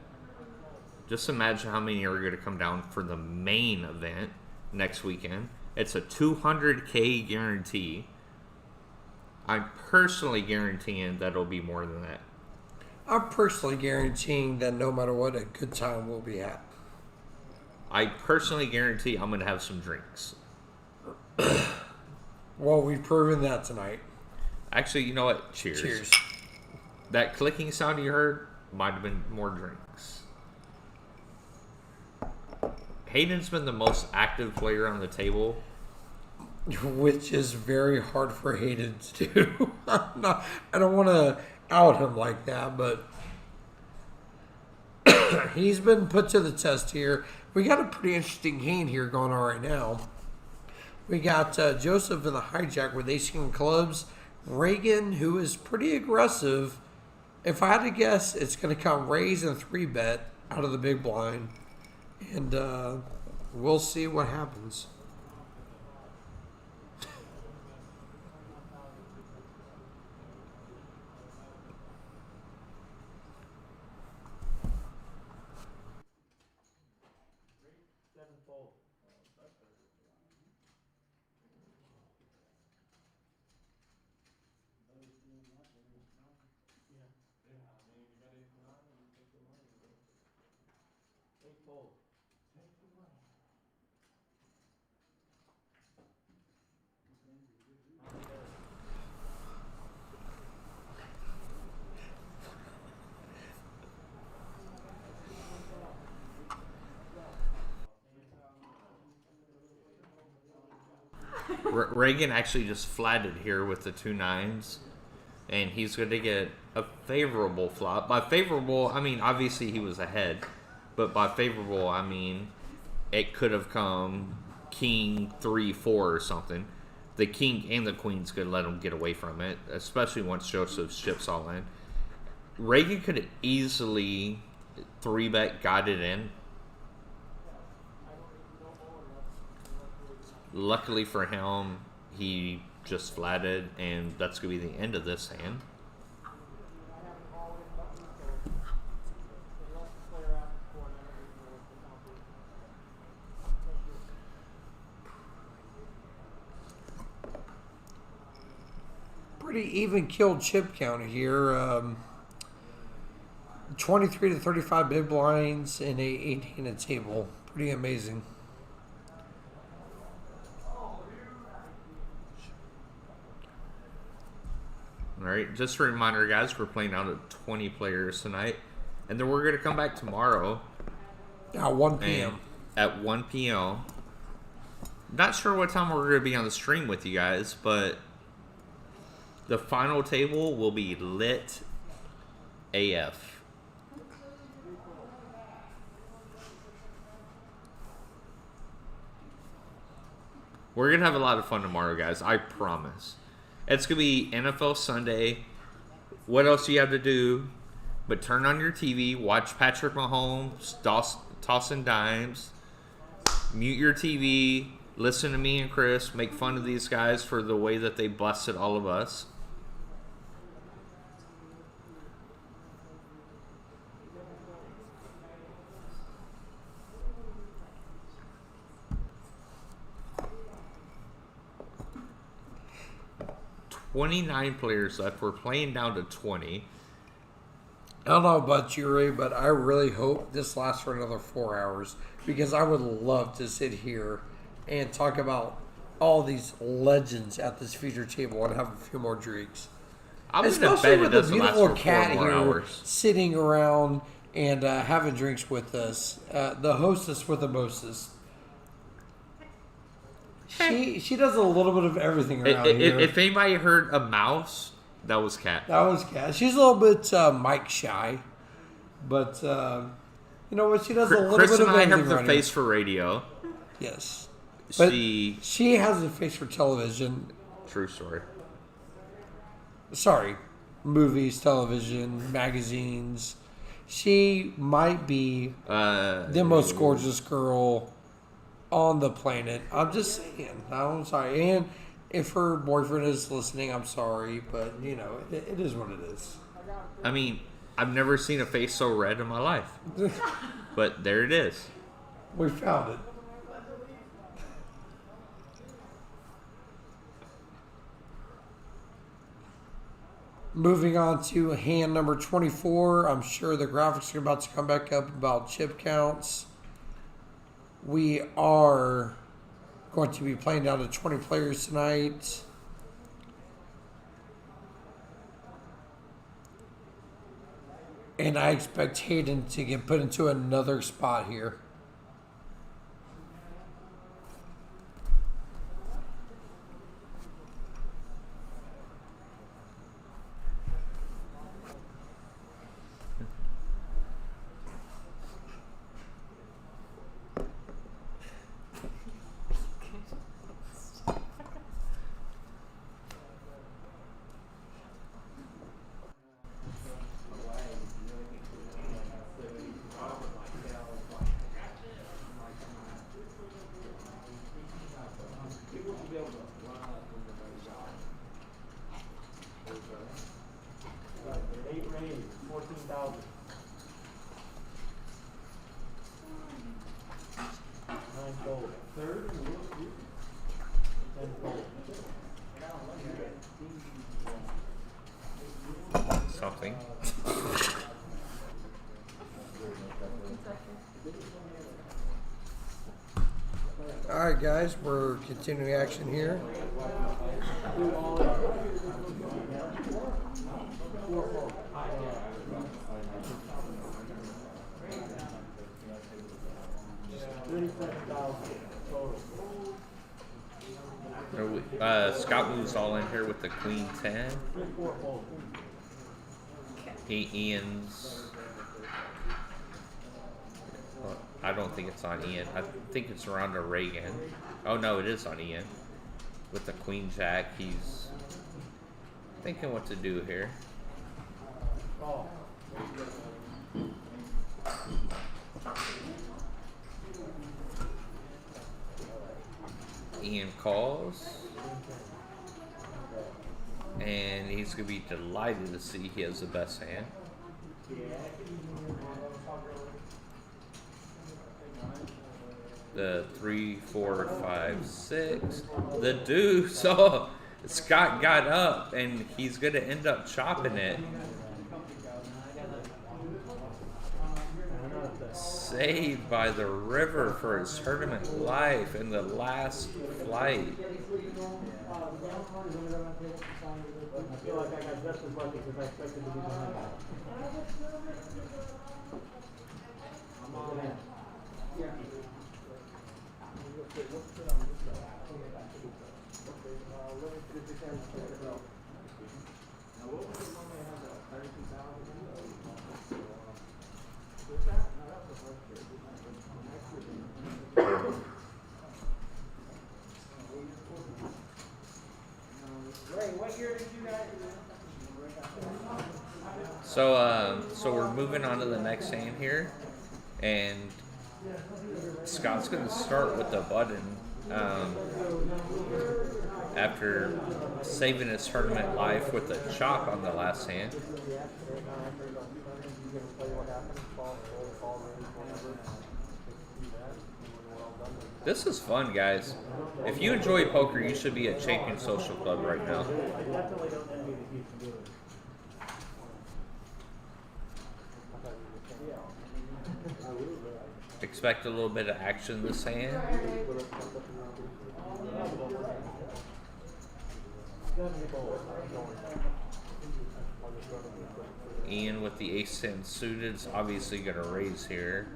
Just imagine how many are going to come down for the main event next weekend. It's a 200K guarantee. I'm personally guaranteeing that it'll be more than that. I'm personally guaranteeing that no matter what, a good time will be had. I personally guarantee I'm going to have some drinks. Well, we've proven that tonight. Actually, you know what? Cheers. Cheers. That clicking sound you heard might have been more drinks. Hayden's been the most active player on the table. Which is very hard for Hayden to do. I don't want to out him like that, but he's been put to the test here. We got a pretty interesting hand here going on right now. We got Joseph in the hijack with ace king clubs. Reagan, who is pretty aggressive. If I had to guess, it's going to come raise and 3-bet out of the big blind. And we'll see what happens. Reagan actually just flatted here with the 2 9s, and he's going to get a favorable flop. By favorable, I mean obviously he was ahead, but by favorable, I mean it could have come king 3 4 or something. The king and the queens could let him get away from it, especially once Joseph's chips all in. Reagan could have easily 3-bet got it in. Luckily for him, he just flatted, and that's going to be the end of this hand. Pretty even killed chip count here. 23 to 35 big blinds in a 8-handed table. Pretty amazing. All right, just a reminder, guys, we're playing out at 20 players tonight. And then we're going to come back tomorrow At 1 and p.m. at 1 p.m. Not sure what time we're going to be on the stream with you guys, but the final table will be lit AF. We're going to have a lot of fun tomorrow, guys. I promise. It's going to be NFL Sunday. What else do you have to do but turn on your TV, watch Patrick Mahomes tossing dimes, mute your TV, listen to me and Chris, make fun of these guys for the way that they busted all of us. "29 players left. We're playing down to 20. I don't know about you, Ray, but I really hope this lasts for another 4 hours because I would love to sit here and talk about all these legends at this feature table and have a few more drinks. I'm going to Especially bet it with the doesn't last beautiful for cat 4 more here hours. sitting around and having drinks with us. The hostess with the mostest. She does a little bit of everything around here. If anybody heard a mouse, that was Cat. That was Kat. She's a little bit mic shy, but you know what? She does a little Chris bit of and I everything have the around face here. for radio. Yes, but she She has a face for television. true story. Sorry, movies, television, magazines. She might be the most gorgeous girl on the planet. I'm just saying. I'm sorry. And if her boyfriend is listening, I'm sorry. But, you know, it is what it is. I mean, I've never seen a face so red in my life. But there it is. We found it. Moving on to hand number 24. I'm sure the graphics are about to come back up about chip counts. We are going to be playing down to 20 players tonight. And I expect Hayden to get put into another spot here. Eight range, 14,000. 9 gold. Third, 10 gold. Something. All right, guys, we're continuing action here. Scott moves all in here with the Queen 10. Ian's. I don't think it's on Ian. I think it's around a Reagan. Oh no, it is on Ian. With the Queen Jack, he's thinking what to do here. Ian calls. And he's going to be delighted to see he has the best hand. The 3, 4, 5, 6. The deuce. Oh, Scott got up and he's going to end up chopping it. Saved by the river for his tournament life in the last flight. I feel like I got just as lucky because I expected to be behind. So we're moving on to the next hand here, and Scott's going to start with the button after saving his tournament life with a chop on the last hand. This is fun, guys. If you enjoy poker, you should be at Champion Social Club right now. Expect a little bit of action this hand. Ian with the ace-10 suited is obviously going to raise here,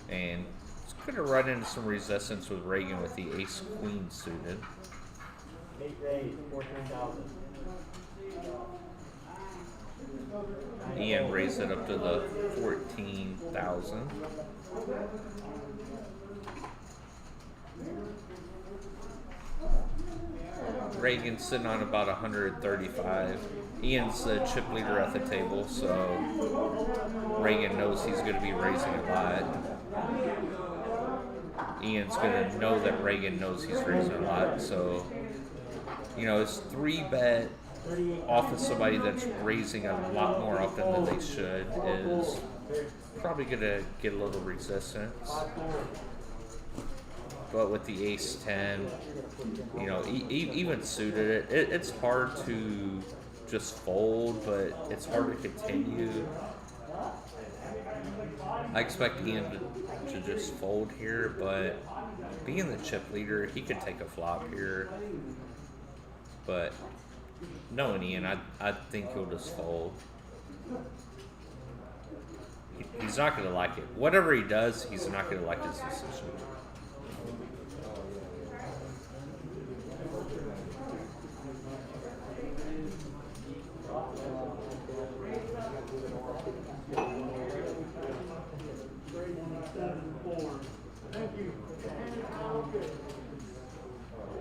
and it's going to run into some resistance with Reagan with the ace-queen suited. 14,000. Ian raised it up to the 14,000. Reagan's sitting on about 135. Ian's the chip leader at the table, so Reagan knows he's going to be raising a lot. Ian's going to know that Reagan knows he's raising a lot, so you know, his 3-bet off of somebody that's raising a lot more often than they should is probably going to get a little resistance. But with the ace-10, you know, even suited, it's hard to just fold, but it's hard to continue. I expect Ian to just fold here, but being the chip leader, he could take a flop here. But knowing Ian, I think he'll just fold. He's not going to like it. Whatever he does, he's not going to like his decision.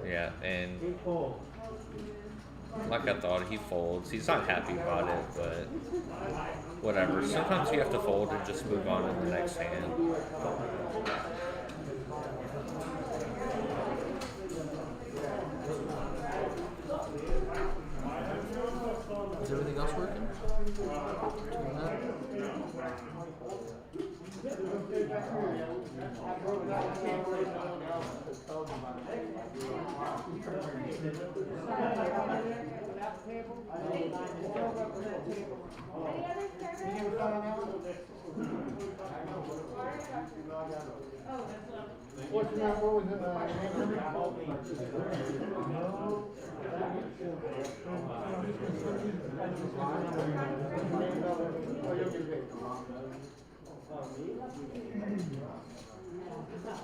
Yeah, and like I thought, he folds. He's not happy about it, but whatever. Sometimes you have to fold and just move on to the next hand. Is everything else working? What's your name? What was it?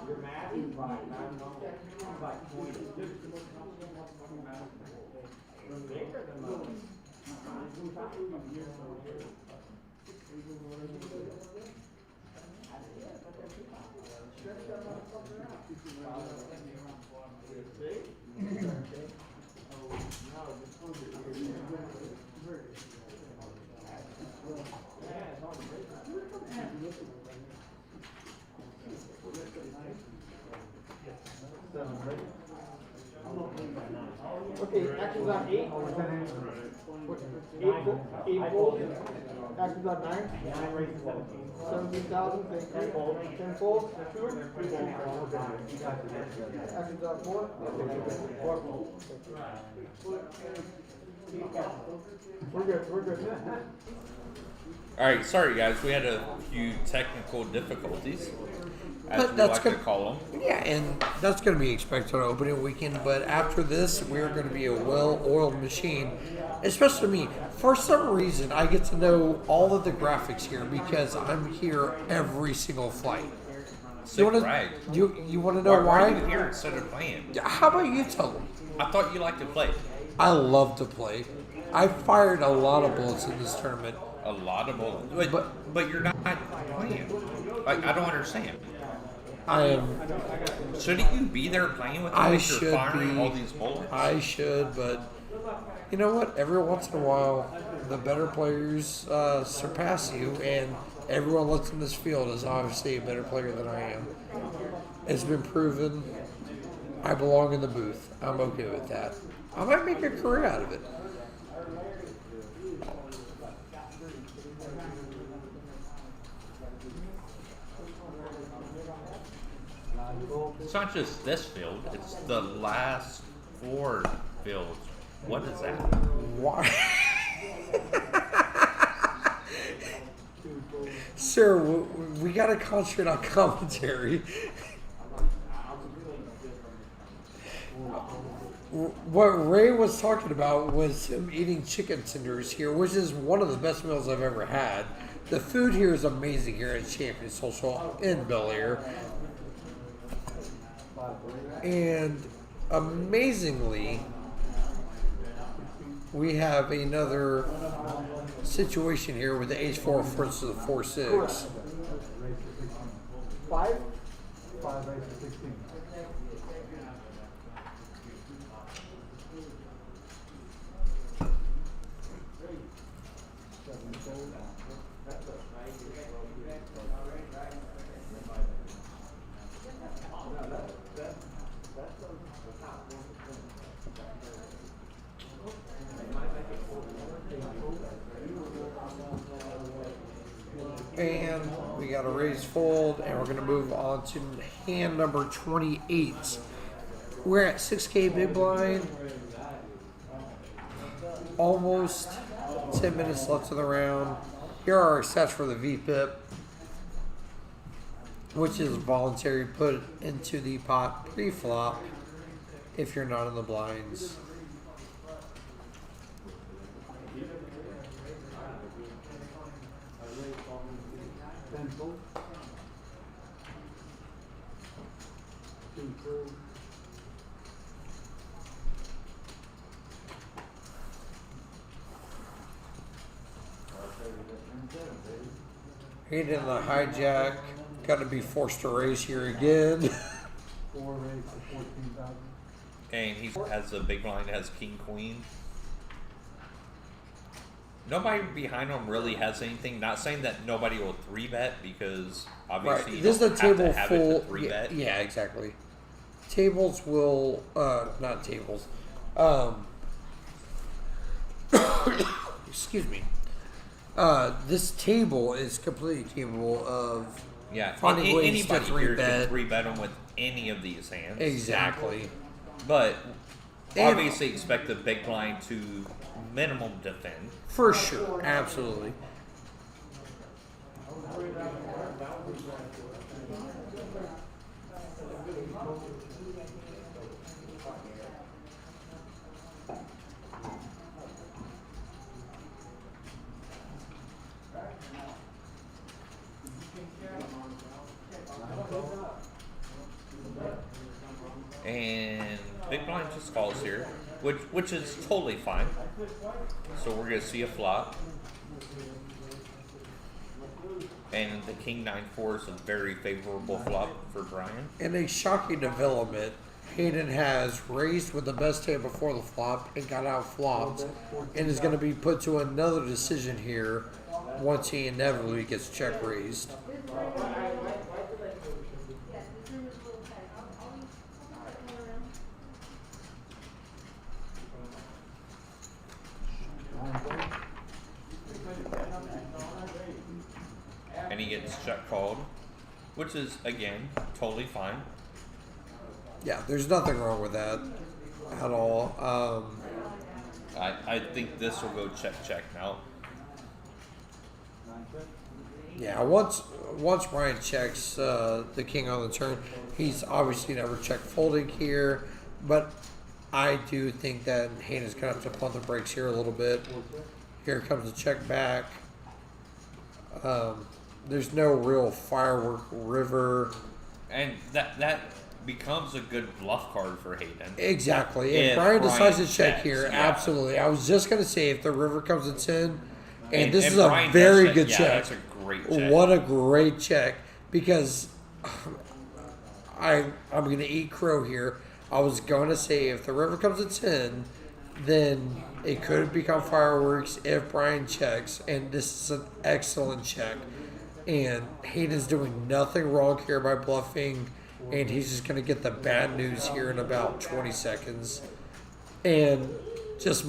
You're mad? Okay, actions on 8. Eight fold. Actions on 9. 17,000. 10 fold. 2. Actions on 4. 4 fold. We're good. We're good. Alright, sorry guys, we had a few technical difficulties, as But we that's like good. to call them. Yeah, and that's going to be expected on opening weekend. But after this, we're going to be a well-oiled machine, especially me. For some reason, I get to know all of the graphics here because I'm here every single flight. Sick You want ride. to? You want to know Why are why? you here instead of playing? How about you tell them? I thought you liked to play. I love to play. I fired a lot of bullets in this tournament. A lot of bullets. But you're not playing. Like, I don't understand. I am. Shouldn't you be there playing with them I if you're should firing be. all these bullets? I should, but you know what? Every once in a while, the better players surpass you, and everyone left in this field is obviously a better player than I am. It's been proven. I belong in the booth. I'm okay with that. I might make a career out of it. It's not just this field; it's the last 4 fields. What is that? Why? Sir, we got to concentrate on commentary. What Ray was talking about was him eating chicken tenders here, which is one of the best meals I've ever had. The food here is amazing here at Champion Social in Bel Air. And amazingly, we have another situation here with the H4 versus the 4-6. 5? 5 race to 16. And we got a raised fold, and we're going to move on to hand number 28. We're at 6K big blind. Almost 10 minutes left in the round. Here are our sets for the VPIP, which is voluntary put into the pot pre-flop if you're not in the blinds. Hayden the hijack. Got to be forced to raise here again. 4 race to 14,000. And he has a big blind, has king queen. Nobody behind him really has anything. Not saying that nobody will 3-bet because obviously Right. you This is don't a have table to have full. it to 3-bet. Yeah, exactly. Tables will not tables. Excuse me. This table is completely capable of Yeah, finding ways to anybody here 3-bet. can 3-bet them with any of these hands. Exactly. But And- obviously expect the big blind to minimum defend. For sure, absolutely. And big blind just calls here, which is totally fine. So we're gonna see a flop. And the king 9-4 is a very favorable flop for Brian. In a shocking development, Hayden has raised with the best hand before the flop and got out flopped, and is going to be put to another decision here once he inevitably gets check raised. And he gets check called, which is, again, totally fine. Yeah, there's nothing wrong with that at all. I think this will go check now. Yeah, once Brian checks the king on the turn, he's obviously never check folding here, but I do think that Hayden's going to have to pump the brakes here a little bit. Here comes the check back. There's no real firework river. And that becomes a good bluff card for Hayden. Exactly. If And Brian decides to Brian check checks, here. yeah. Absolutely. I was just going to say if the river comes at 10, and this is Brian a does very check, good yeah, check. That's a great check. What a great check. Because I'm going to eat crow here. I was going to say if the river comes at 10 then it could become fireworks if Brian checks, and this is an excellent check. And Hayden's doing nothing wrong here by bluffing, and he's just going to get the bad news here in about 20 seconds. And just